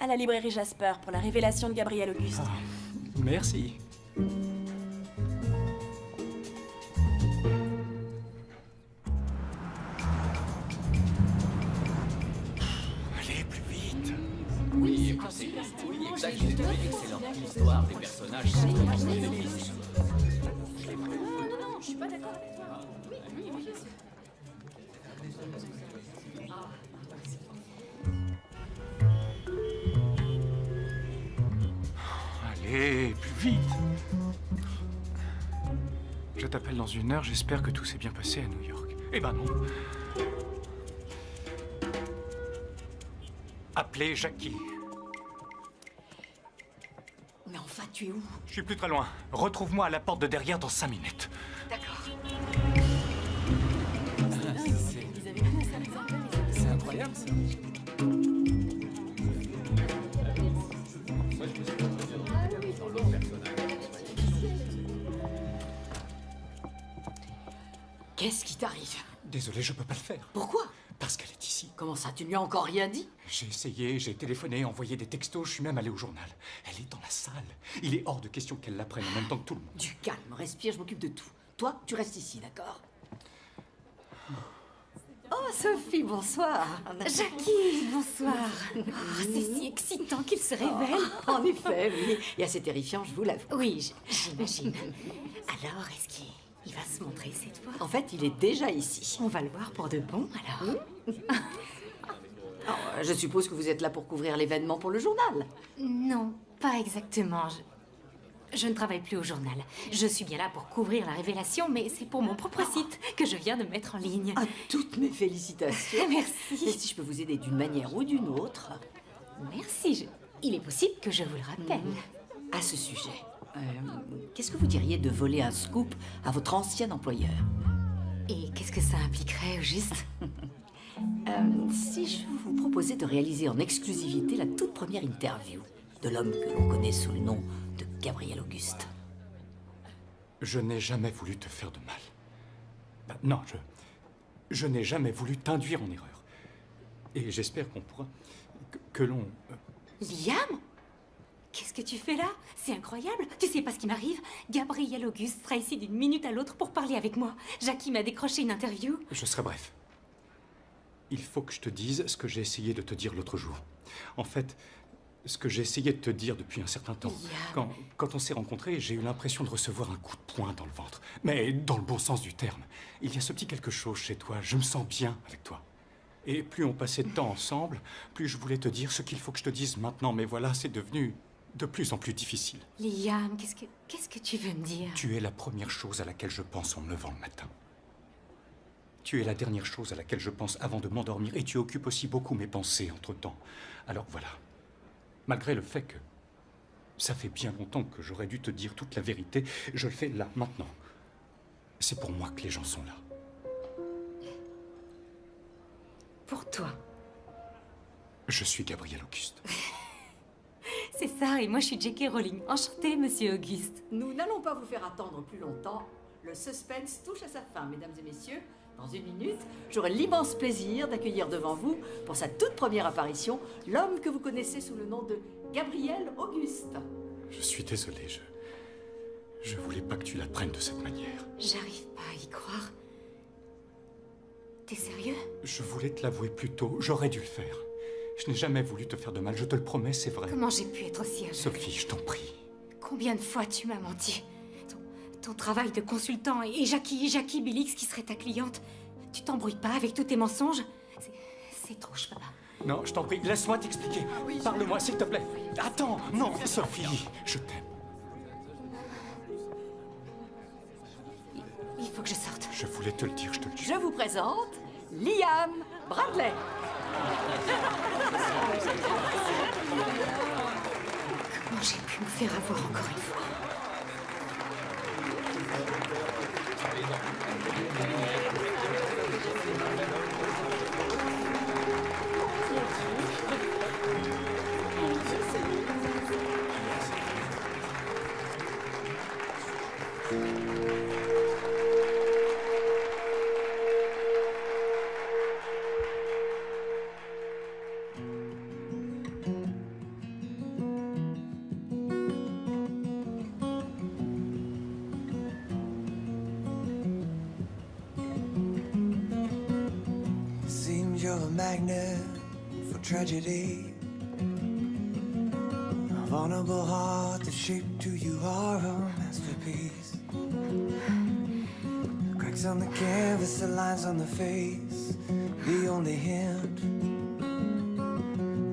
À la librairie Jasper pour la révélation de Gabriel Auguste. Ah, merci. Allez, plus vite. Oui, écoutez, oui, exactement. Excellent. L'histoire des personnages, c'est vraiment magnifique. Non, je suis pas d'accord avec toi. Oui, bien sûr. Allez, plus vite. Je t'appelle dans 1 heure, j'espère que tout s'est bien passé à New York. Eh ben non. Appelez Jackie. Mais enfin, tu es où? Je suis plus très loin. Retrouve-moi à la porte de derrière dans 5 minutes. D'accord. C'est incroyable, ça. Qu'est-ce qui t'arrive? Désolé, je peux pas le faire. Pourquoi? Parce qu'elle est ici. Comment ça, tu lui as encore rien dit? J'ai essayé, j'ai téléphoné, envoyé des textos, je suis même allé au journal. Elle est dans la salle. Il est hors de question qu'elle l'apprenne en même temps que tout le monde. Du calme, respire, je m'occupe de tout. Toi, tu restes ici, d'accord? Oh, Sophie, bonsoir. Jackie, bonsoir. Oh, c'est si excitant qu'il se révèle. Oh, en effet, oui. Et assez terrifiant, je vous l'avoue. Oui, j'imagine. Alors, est-ce qu'il va se montrer cette fois? En fait, il est déjà ici. On va le voir pour de bon, alors. Alors, je suppose que vous êtes là pour couvrir l'événement pour le journal. Non, pas exactement. Je ne travaille plus au journal. Je suis bien là pour couvrir la révélation, mais c'est pour mon propre site que je viens de mettre en ligne. Ah, toutes mes félicitations. Merci. Et si je peux vous aider d'une manière ou d'une autre? Merci. Il est possible que je vous le rappelle. À ce sujet, qu'est-ce que vous diriez de voler un scoop à votre ancien employeur? Et qu'est-ce que ça impliquerait, au juste? Si je vous proposais de réaliser en exclusivité la toute première interview de l'homme que l'on connaît sous le nom de Gabriel Auguste. Je n'ai jamais voulu te faire de mal. Ben, non, je n'ai jamais voulu t'induire en erreur. Et j'espère qu'on pourra... que l'on... Liam? Qu'est-ce que tu fais là? C'est incroyable. Tu sais pas ce qui m'arrive? Gabriel Auguste sera ici d'une minute à l'autre pour parler avec moi. Jackie m'a décroché une interview. Je serai bref. Il faut que je te dise ce que j'ai essayé de te dire l'autre jour. En fait, ce que j'ai essayé de te dire depuis un certain temps. Quand on s'est rencontrés, j'ai eu l'impression de recevoir un coup de poing dans le ventre. Mais dans le bon sens du terme. Il y a ce petit quelque chose chez toi. Je me sens bien avec toi. Et plus on passait de temps ensemble, plus je voulais te dire ce qu'il faut que je te dise maintenant. Mais voilà, c'est devenu de plus en plus difficile. Liam, qu'est-ce que tu veux me dire? Tu es la première chose à laquelle je pense en me levant le matin. Tu es la dernière chose à laquelle je pense avant de m'endormir, et tu occupes aussi beaucoup mes pensées entre-temps. Alors voilà, malgré le fait que ça fait bien longtemps que j'aurais dû te dire toute la vérité, je le fais là, maintenant. C'est pour moi que les gens sont là. Pour toi. Je suis Gabriel Auguste. C'est ça, et moi je suis J.K. Rowling. Enchantée, monsieur Auguste. Nous n'allons pas vous faire attendre plus longtemps. Le suspense touche à sa fin, mesdames et messieurs. Dans une minute, j'aurai l'immense plaisir d'accueillir devant vous, pour sa toute première apparition, l'homme que vous connaissez sous le nom de Gabriel Auguste. Je suis désolé, je voulais pas que tu la prennes de cette manière. J'arrive pas à y croire. T'es sérieux? Je voulais te l'avouer plus tôt, j'aurais dû le faire. Je n'ai jamais voulu te faire de mal, je te le promets, c'est vrai. Comment j'ai pu être aussi aveugle? Sophie, je t'en prie. Combien de fois tu m'as menti? Ton travail de consultant et Jackie Billix qui serait ta cliente. Tu t'embrouilles pas avec tous tes mensonges? C'est trop, je peux pas. Non, je t'en prie, laisse-moi t'expliquer. Parle-moi, s'il te plaît. Attends, non, Sophie, je t'aime. Il faut que je sorte. Je voulais te le dire, je te le dis. Je vous présente Liam Bradley. Comment j'ai pu me faire avoir encore une fois? Seems you're a magnet for tragedy. A vulnerable heart that shaped who you are, a masterpiece. Cracks on the canvas, the lines on the face. The only hint,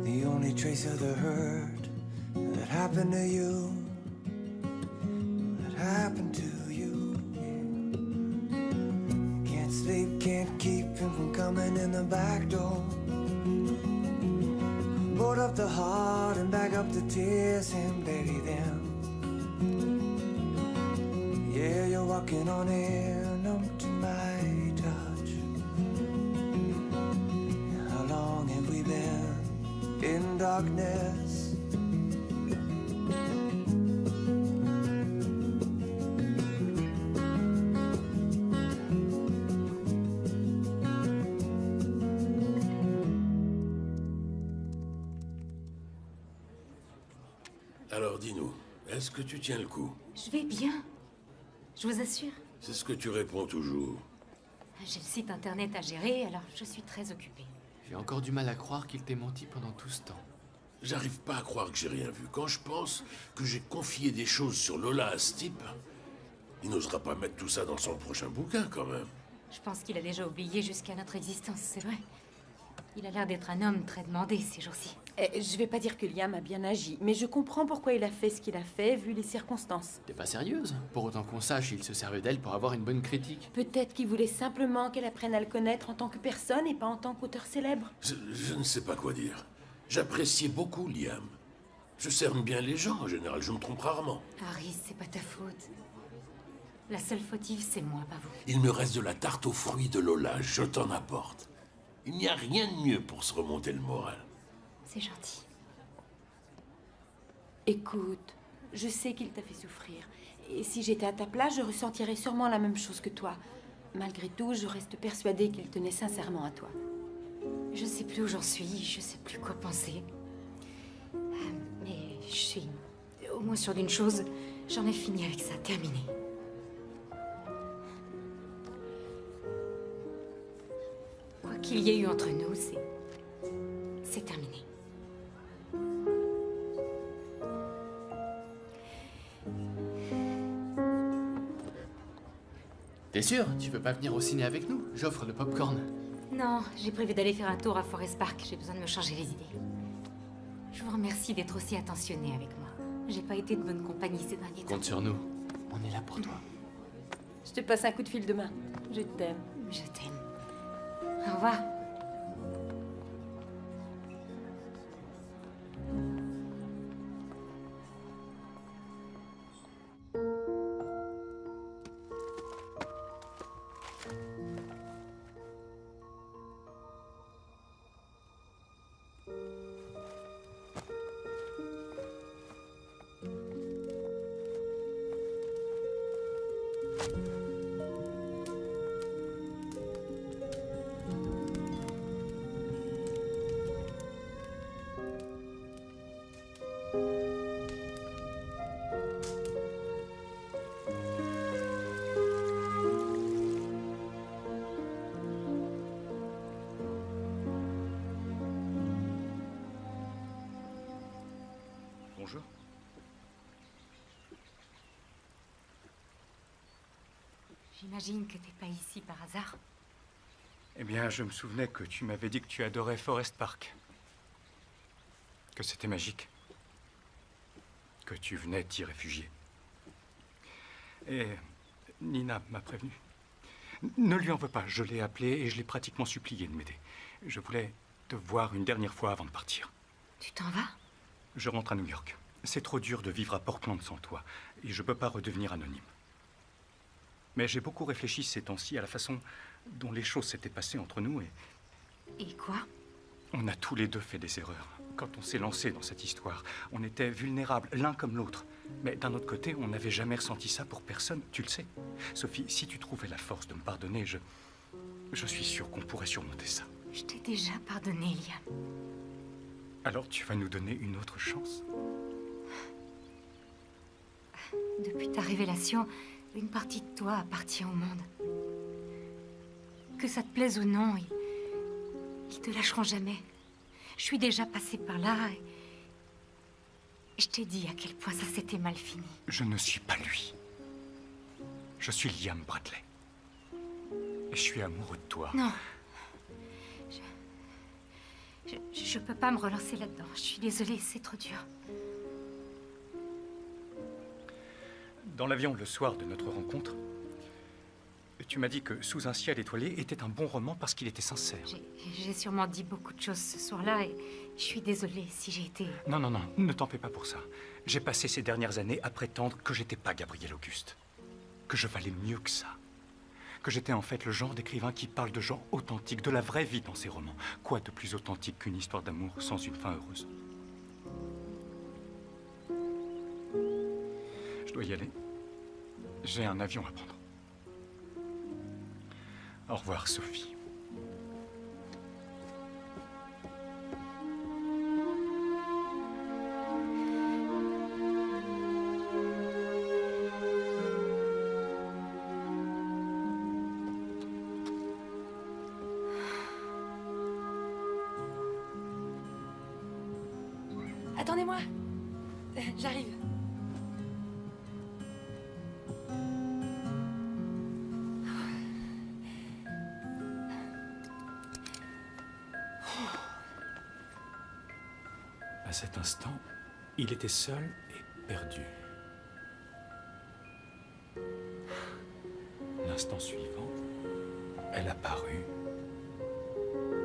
the only trace of the hurt that happened to you. That happened to you. Can't sleep, can't keep him from coming in the back door. Board up the heart and bag up the tears and bury them. Yeah, you're walking on air, numb to my touch. How long have we been in darkness? Alors dis-nous, est-ce que tu tiens le coup? Je vais bien. Je vous assure. C'est ce que tu réponds toujours. J'ai le site internet à gérer, alors je suis très occupée. J'ai encore du mal à croire qu'il t'ait menti pendant tout ce temps. J'arrive pas à croire que j'ai rien vu. Quand je pense que j'ai confié des choses sur Lola à ce type, il n'osera pas mettre tout ça dans son prochain bouquin, quand même. Je pense qu'il a déjà oublié jusqu'à notre existence, c'est vrai. Il a l'air d'être un homme très demandé ces jours-ci. Je vais pas dire que Liam a bien agi, mais je comprends pourquoi il a fait ce qu'il a fait, vu les circonstances. T'es pas sérieuse? Pour autant qu'on sache, il se servait d'elle pour avoir une bonne critique. Peut-être qu'il voulait simplement qu'elle apprenne à le connaître en tant que personne et pas en tant qu'auteur célèbre. Je ne sais pas quoi dire. J'appréciais beaucoup Liam. Je cerne bien les gens, en général, je me trompe rarement. Harry, c'est pas ta faute. La seule fautive, c'est moi, pas vous. Il me reste de la tarte aux fruits de Lola, je t'en apporte. Il n'y a rien de mieux pour se remonter le moral. C'est gentil. Écoute, je sais qu'il t'a fait souffrir. Et si j'étais à ta place, je ressentirais sûrement la même chose que toi. Malgré tout, je reste persuadée qu'il tenait sincèrement à toi. Je sais plus où j'en suis, je sais plus quoi penser. Mais je suis au moins sûre d'une chose, j'en ai fini avec ça, terminé. Quoi qu'il y ait eu entre nous, c'est terminé. T'es sûr? Tu veux pas venir au ciné avec nous? J'offre le popcorn. Non, j'ai prévu d'aller faire un tour à Forest Park. J'ai besoin de me changer les idées. Je vous remercie d'être aussi attentionné avec moi. J'ai pas été de bonne compagnie ces derniers temps. Compte sur nous. On est là pour toi. Je te passe un coup de fil demain. Je t'aime. Je t'aime. Au revoir. Bonjour. J'imagine que t'es pas ici par hasard. Eh bien, je me souvenais que tu m'avais dit que tu adorais Forest Park. Que c'était magique. Que tu venais t'y réfugier. Et Nina m'a prévenu. Ne lui en veux pas, je l'ai appelé et je l'ai pratiquement supplié de m'aider. Je voulais te voir une dernière fois avant de partir. Tu t'en vas? Je rentre à New York. C'est trop dur de vivre à Portland sans toi, et je peux pas redevenir anonyme. Mais j'ai beaucoup réfléchi ces temps-ci à la façon dont les choses s'étaient passées entre nous et... Et quoi? On a tous les deux fait des erreurs. Quand on s'est lancé dans cette histoire, on était vulnérables l'un comme l'autre. Mais d'un autre côté, on n'avait jamais ressenti ça pour personne, tu le sais. Sophie, si tu trouvais la force de me pardonner, je suis sûr qu'on pourrait surmonter ça. Je t'ai déjà pardonné, Liam. Alors tu vas nous donner une autre chance? Depuis ta révélation, une partie de toi appartient au monde. Que ça te plaise ou non, ils te lâcheront jamais. Je suis déjà passée par là et je t'ai dit à quel point ça s'était mal fini. Je ne suis pas lui. Je suis Liam Bradley. Et je suis amoureux de toi. Non. Je peux pas me relancer là-dedans. Je suis désolée, c'est trop dur. Dans l'avion, le soir de notre rencontre, tu m'as dit que Sous un ciel étoilé était un bon roman parce qu'il était sincère. J'ai sûrement dit beaucoup de choses ce soir-là et je suis désolée si j'ai été... Non, non, non, ne t'en fais pas pour ça. J'ai passé ces dernières années à prétendre que j'étais pas Gabriel Auguste. Que je valais mieux que ça. Que j'étais en fait le genre d'écrivain qui parle de gens authentiques, de la vraie vie dans ses romans. Quoi de plus authentique qu'une histoire d'amour sans une fin heureuse? Je dois y aller. J'ai un avion à prendre. Au revoir, Sophie. Attendez-moi. J'arrive. À cet instant, il était seul et perdu. L'instant suivant, elle apparut,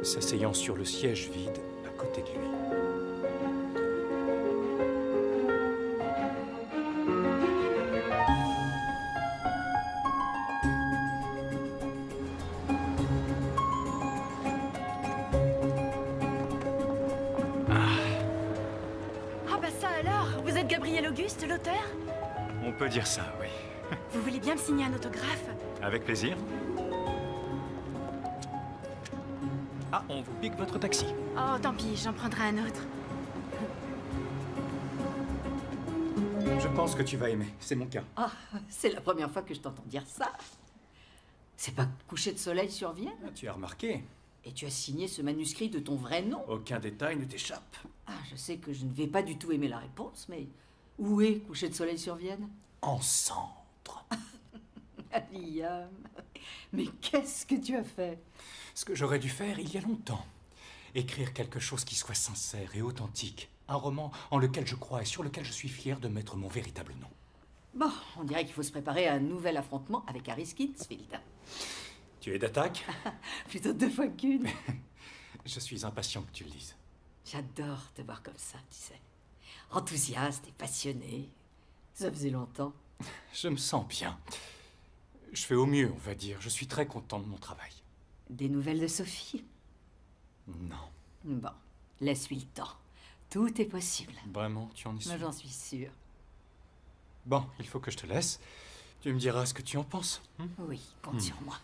s'asseyant sur le siège vide à côté de lui. Ah bah ça alors, vous êtes Gabriel Auguste, l'auteur? On peut dire ça, oui. Vous voulez bien me signer un autographe? Avec plaisir. Ah, on vous pique votre taxi. Oh, tant pis, j'en prendrai un autre. Je pense que tu vas aimer, c'est mon cas. Ah, c'est la première fois que je t'entends dire ça. C'est pas Coucher de soleil sur Vienne? Ah, tu as remarqué. Et tu as signé ce manuscrit de ton vrai nom? Aucun détail ne t'échappe. Ah, je sais que je ne vais pas du tout aimer la réponse, mais où est Coucher de soleil sur Vienne? En cendres. Liam, mais qu'est-ce que tu as fait? Ce que j'aurais dû faire il y a longtemps. Écrire quelque chose qui soit sincère et authentique. Un roman en lequel je crois et sur lequel je suis fier de mettre mon véritable nom. Bon, on dirait qu'il faut se préparer à un nouvel affrontement avec Harry Skinsfield. Tu es d'attaque? Plutôt 2 fois qu'une. Je suis impatient que tu le lises. J'adore te voir comme ça, tu sais. Enthousiaste et passionné. Ça faisait longtemps. Je me sens bien. Je fais au mieux, on va dire. Je suis très content de mon travail. Des nouvelles de Sophie? Non. Bon, laisse-lui le temps. Tout est possible. Vraiment, tu en es sûr? Moi, j'en suis sûre. Bon, il faut que je te laisse. Tu me diras ce que tu en penses. Oui, compte sur moi.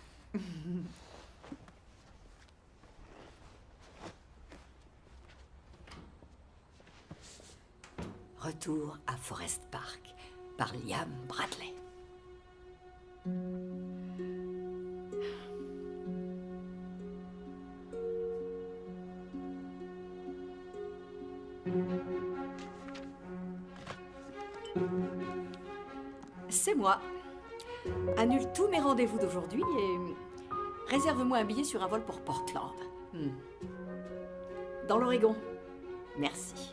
Retour à Forest Park par Liam Bradley. C'est moi. Annule tous mes rendez-vous d'aujourd'hui et réserve-moi un billet sur un vol pour Portland. Dans l'Oregon. Merci.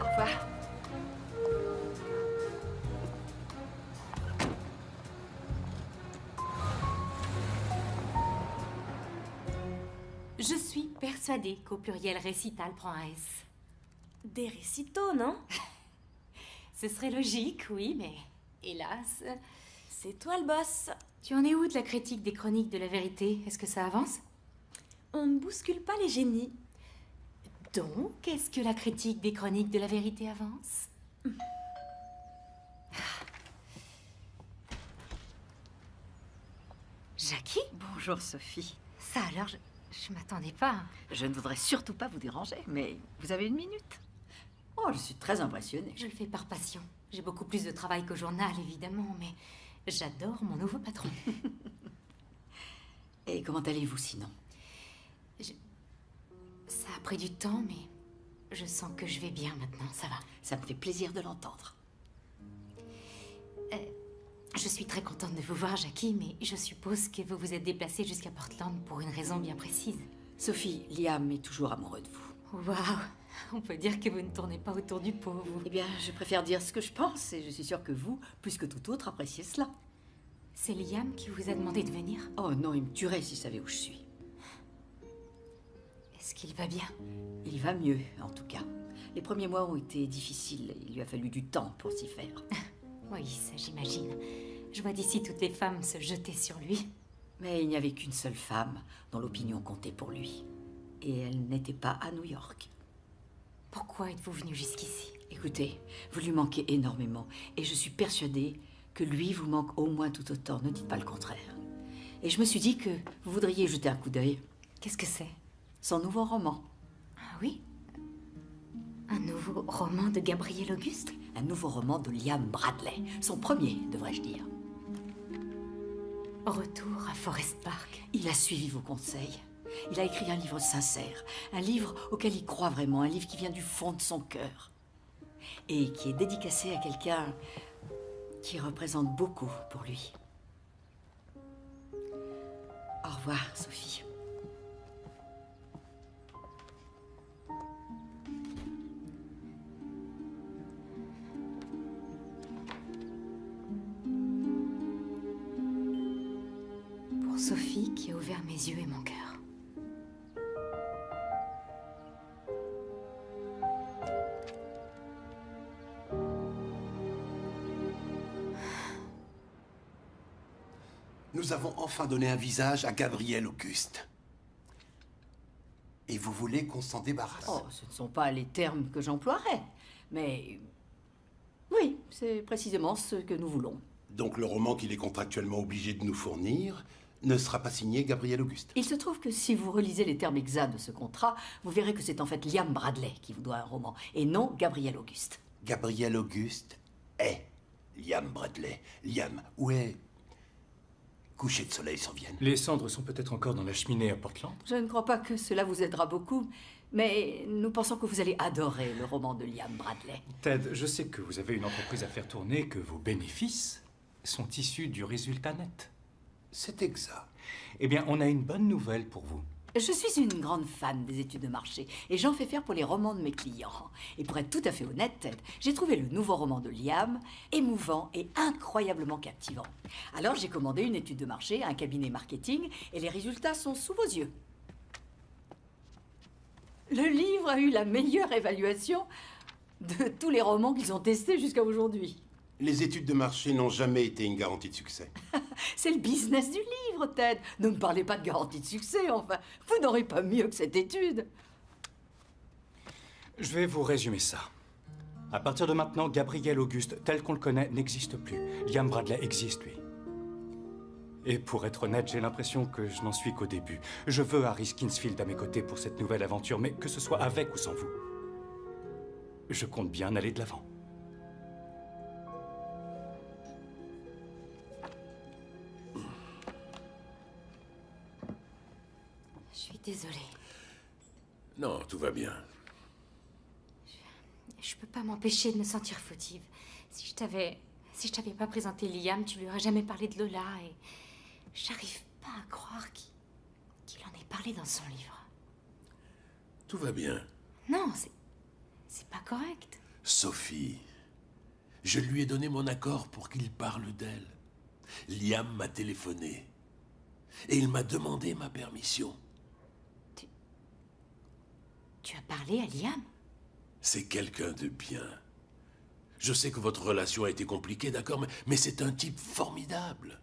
Au revoir. Je suis persuadée qu'au pluriel récital prend un S. Des récitos, non? Ce serait logique, oui, mais hélas... C'est toi le boss. Tu en es où de la critique des chroniques de la vérité? Est-ce que ça avance? On ne bouscule pas les génies. Donc, est-ce que la critique des chroniques de la vérité avance? Jackie? Bonjour Sophie. Ça alors, je m'attendais pas. Je ne voudrais surtout pas vous déranger, mais vous avez 1 minute? Oh, je suis très impressionnée. Je le fais par passion. J'ai beaucoup plus de travail qu'au journal, évidemment, mais j'adore mon nouveau patron. Et comment allez-vous sinon? Ça a pris du temps, mais je sens que je vais bien maintenant, ça va. Ça me fait plaisir de l'entendre. Je suis très contente de vous voir, Jackie, mais je suppose que vous vous êtes déplacée jusqu'à Portland pour une raison bien précise. Sophie, Liam est toujours amoureux de vous. Waouh! On peut dire que vous ne tournez pas autour du pot, vous. Eh bien, je préfère dire ce que je pense, et je suis sûre que vous, plus que tout autre, appréciez cela. C'est Liam qui vous a demandé de venir? Oh non, il me tuerait s'il savait où je suis. Est-ce qu'il va bien? Il va mieux, en tout cas. Les premiers mois ont été difficiles, il lui a fallu du temps pour s'y faire. Oui, ça j'imagine. Je vois d'ici toutes les femmes se jeter sur lui. Mais il n'y avait qu'une seule femme dont l'opinion comptait pour lui. Et elle n'était pas à New York. Pourquoi êtes-vous venu jusqu'ici? Écoutez, vous lui manquez énormément. Et je suis persuadée que lui vous manque au moins tout autant. Ne dites pas le contraire. Et je me suis dit que vous voudriez jeter un coup d'œil. Qu'est-ce que c'est? Son nouveau roman. Ah oui? Un nouveau roman de Gabriel Auguste? Un nouveau roman de Liam Bradley. Son premier, devrais-je dire. Retour à Forest Park. Il a suivi vos conseils. Il a écrit un livre sincère, un livre auquel il croit vraiment, un livre qui vient du fond de son cœur. Et qui est dédicacé à quelqu'un qui représente beaucoup pour lui. Au revoir, Sophie. Pour Sophie qui a ouvert mes yeux et mon cœur. Nous avons enfin donné un visage à Gabriel Auguste. Et vous voulez qu'on s'en débarrasse? Oh, ce ne sont pas les termes que j'emploierais, mais... Oui, c'est précisément ce que nous voulons. Donc le roman qu'il est contractuellement obligé de nous fournir ne sera pas signé Gabriel Auguste. Il se trouve que si vous relisez les termes exacts de ce contrat, vous verrez que c'est en fait Liam Bradley qui vous doit un roman, et non Gabriel Auguste. Gabriel Auguste est Liam Bradley. Liam, où est... Coucher de soleil s'en viennent. Les cendres sont peut-être encore dans la cheminée à Portland. Je ne crois pas que cela vous aidera beaucoup, mais nous pensons que vous allez adorer le roman de Liam Bradley. Ted, je sais que vous avez une entreprise à faire tourner, que vos bénéfices sont issus du résultat net. C'est exact. Eh bien, on a une bonne nouvelle pour vous. Je suis une grande fan des études de marché et j'en fais faire pour les romans de mes clients. Et pour être tout à fait honnête, Ted, j'ai trouvé le nouveau roman de Liam émouvant et incroyablement captivant. Alors j'ai commandé une étude de marché à un cabinet marketing et les résultats sont sous vos yeux. Le livre a eu la meilleure évaluation de tous les romans qu'ils ont testés jusqu'à aujourd'hui. Les études de marché n'ont jamais été une garantie de succès. C'est le business du livre, Ted. Ne me parlez pas de garantie de succès, enfin. Vous n'aurez pas mieux que cette étude. Je vais vous résumer ça. À partir de maintenant, Gabriel Auguste, tel qu'on le connaît, n'existe plus. Liam Bradley existe, lui. Et pour être honnête, j'ai l'impression que je n'en suis qu'au début. Je veux Harry Skinsfield à mes côtés pour cette nouvelle aventure, mais que ce soit avec ou sans vous. Je compte bien aller de l'avant. Je suis désolée. Non, tout va bien. Je peux pas m'empêcher de me sentir fautive. Si je t'avais pas présenté Liam, tu lui aurais jamais parlé de Lola et j'arrive pas à croire qu'il en ait parlé dans son livre. Tout va bien. Non, c'est pas correct. Sophie, je lui ai donné mon accord pour qu'il parle d'elle. Liam m'a téléphoné et il m'a demandé ma permission. Tu as parlé à Liam? C'est quelqu'un de bien. Je sais que votre relation a été compliquée, d'accord, mais c'est un type formidable.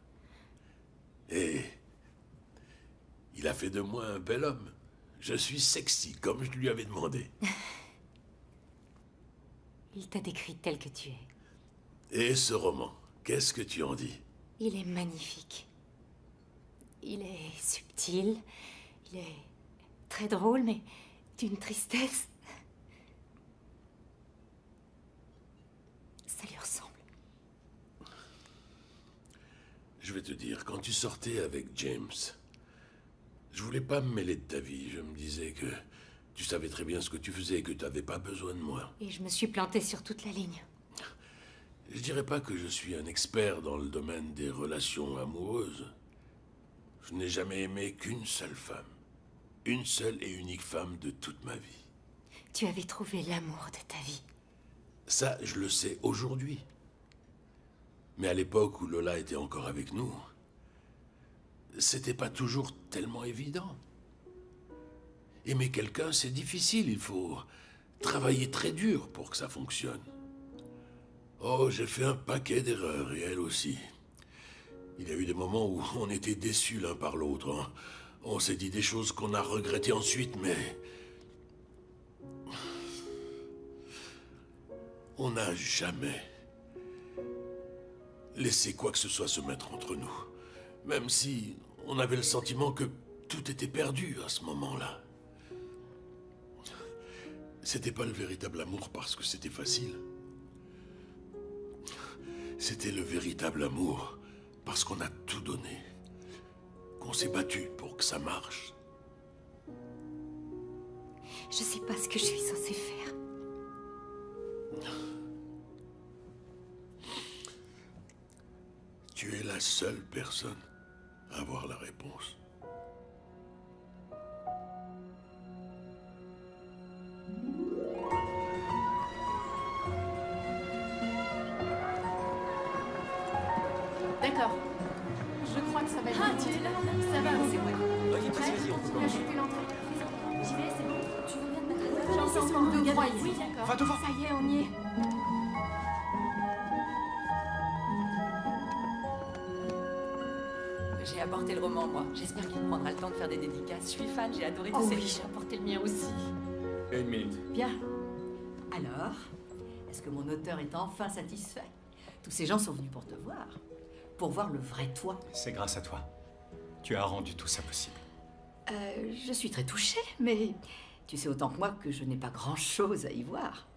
Et il a fait de moi un bel homme. Je suis sexy, comme je lui avais demandé. Il t'a décrit tel que tu es. Et ce roman, qu'est-ce que tu en dis? Il est magnifique. Il est subtil, il est très drôle, mais d'une tristesse. Ça lui ressemble. Je vais te dire, quand tu sortais avec James, je voulais pas me mêler de ta vie. Je me disais que tu savais très bien ce que tu faisais et que tu n'avais pas besoin de moi. Et je me suis plantée sur toute la ligne. Je dirais pas que je suis un expert dans le domaine des relations amoureuses. Je n'ai jamais aimé qu'une seule femme. Une seule et unique femme de toute ma vie. Tu avais trouvé l'amour de ta vie. Ça, je le sais aujourd'hui. Mais à l'époque où Lola était encore avec nous, c'était pas toujours tellement évident. Aimer quelqu'un, c'est difficile. Il faut travailler très dur pour que ça fonctionne. Oh, j'ai fait un paquet d'erreurs, et elle aussi. Il y a eu des moments où on était déçus l'un par l'autre. Hein. On s'est dit des choses qu'on a regrettées ensuite, mais... on n'a jamais laissé quoi que ce soit se mettre entre nous. Même si on avait le sentiment que tout était perdu à ce moment-là. C'était pas le véritable amour parce que c'était facile. C'était le véritable amour parce qu'on a tout donné. Qu'on s'est battu pour que ça marche. Je sais pas ce que je suis censée faire. Tu es la seule personne à avoir la réponse. D'accord. Je crois que ça va être bon. Tu es là? Ça va, c'est vrai. Vas-y, vas-y, on peut Là, je suis l'entrée. J'y vais, c'est bon. Tu veux bien te mettre à J'en sens encore deux, trois ici. Oui, d'accord. Va devant. Ça y est, on y est. J'ai apporté le roman, moi. J'espère qu'il prendra le temps de faire des dédicaces. Je suis fan, j'ai adoré Oh tous ces oui, livres. j'ai apporté le mien aussi. Une minute. Bien. Alors, est-ce que mon auteur est enfin satisfait? Tous ces gens sont venus pour te voir. Pour voir le vrai toi. C'est grâce à toi. Tu as rendu tout ça possible. Je suis très touchée, mais tu sais autant que moi que je n'ai pas grand-chose à y voir.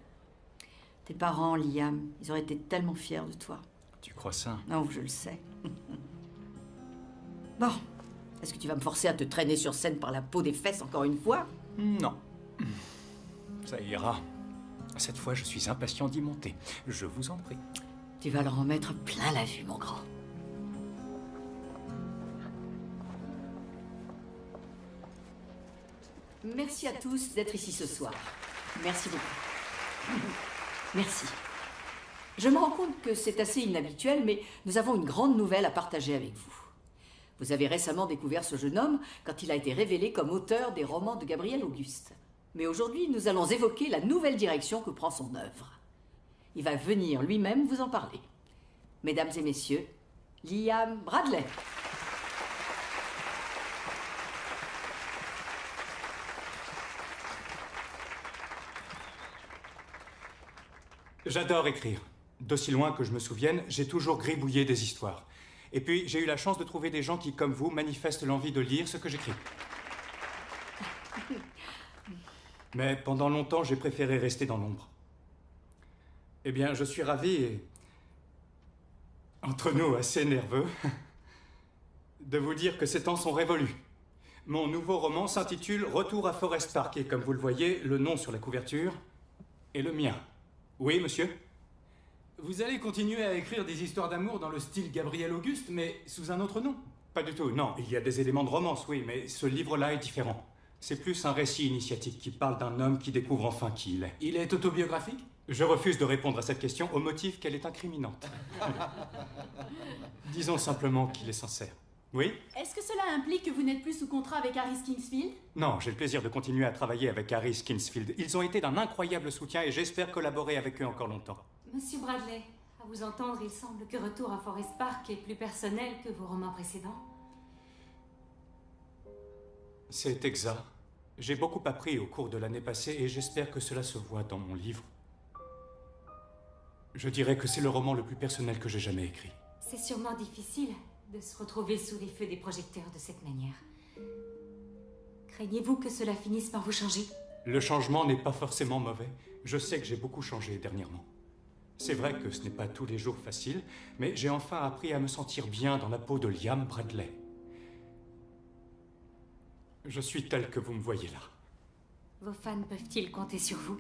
Tes parents, Liam, ils auraient été tellement fiers de toi. Tu crois ça? Non, je le sais. Bon, est-ce que tu vas me forcer à te traîner sur scène par la peau des fesses encore une fois? Non. Ça ira. Cette fois, je suis impatient d'y monter. Je vous en prie. Tu vas leur en mettre plein la vue, mon grand. Merci à tous d'être ici ce soir. Merci beaucoup. Merci. Je me rends compte que c'est assez inhabituel, mais nous avons une grande nouvelle à partager avec vous. Vous avez récemment découvert ce jeune homme quand il a été révélé comme auteur des romans de Gabriel Auguste. Mais aujourd'hui, nous allons évoquer la nouvelle direction que prend son œuvre. Il va venir lui-même vous en parler. Mesdames et messieurs, Liam Bradley. J'adore écrire. D'aussi loin que je me souvienne, j'ai toujours gribouillé des histoires. Et puis, j'ai eu la chance de trouver des gens qui, comme vous, manifestent l'envie de lire ce que j'écris. Mais pendant longtemps, j'ai préféré rester dans l'ombre. Eh bien, je suis ravi et, entre nous, assez nerveux, de vous dire que ces temps sont révolus. Mon nouveau roman s'intitule Retour à Forest Park et, comme vous le voyez, le nom sur la couverture est le mien. Oui, monsieur ? Vous allez continuer à écrire des histoires d'amour dans le style Gabriel Auguste, mais sous un autre nom? Pas du tout, non. Il y a des éléments de romance, oui, mais ce livre-là est différent. C'est plus un récit initiatique qui parle d'un homme qui découvre enfin qui il est. Il est autobiographique? Je refuse de répondre à cette question au motif qu'elle est incriminante. Disons simplement qu'il est sincère. Oui? Est-ce que cela implique que vous n'êtes plus sous contrat avec Harris Kingsfield? Non, j'ai le plaisir de continuer à travailler avec Harris Kingsfield. Ils ont été d'un incroyable soutien et j'espère collaborer avec eux encore longtemps. Monsieur Bradley, à vous entendre, il semble que Retour à Forest Park est plus personnel que vos romans précédents. C'est exact. J'ai beaucoup appris au cours de l'année passée et j'espère que cela se voit dans mon livre. Je dirais que c'est le roman le plus personnel que j'ai jamais écrit. C'est sûrement difficile de se retrouver sous les feux des projecteurs de cette manière. Craignez-vous que cela finisse par vous changer? Le changement n'est pas forcément mauvais. Je sais que j'ai beaucoup changé dernièrement. C'est vrai que ce n'est pas tous les jours facile, mais j'ai enfin appris à me sentir bien dans la peau de Liam Bradley. Je suis tel que vous me voyez là. Vos fans peuvent-ils compter sur vous?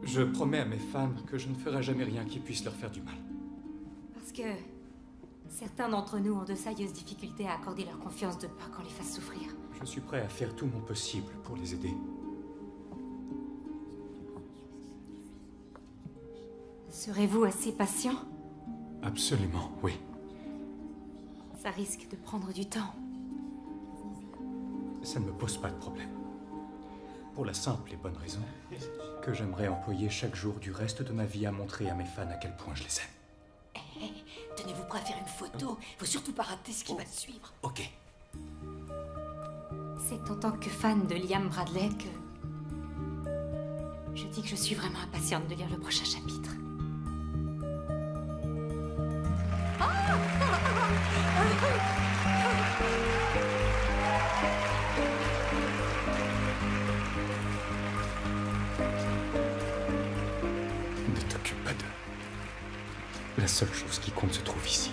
Je promets à mes fans que je ne ferai jamais rien qui puisse leur faire du mal. Parce que certains d'entre nous ont de sérieuses difficultés à accorder leur confiance de peur qu'on les fasse souffrir. Je suis prêt à faire tout mon possible pour les aider. Serez-vous assez patient? Absolument, oui. Ça risque de prendre du temps. Ça ne me pose pas de problème. Pour la simple et bonne raison que j'aimerais employer chaque jour du reste de ma vie à montrer à mes fans à quel point je les aime. Hé, tenez-vous prêt à faire une photo. Faut surtout pas rater ce qui va suivre. Ok. C'est en tant que fan de Liam Bradley que je dis que je suis vraiment impatiente de lire le prochain chapitre. Ne t'occupe pas d'eux. La seule chose qui compte se trouve ici.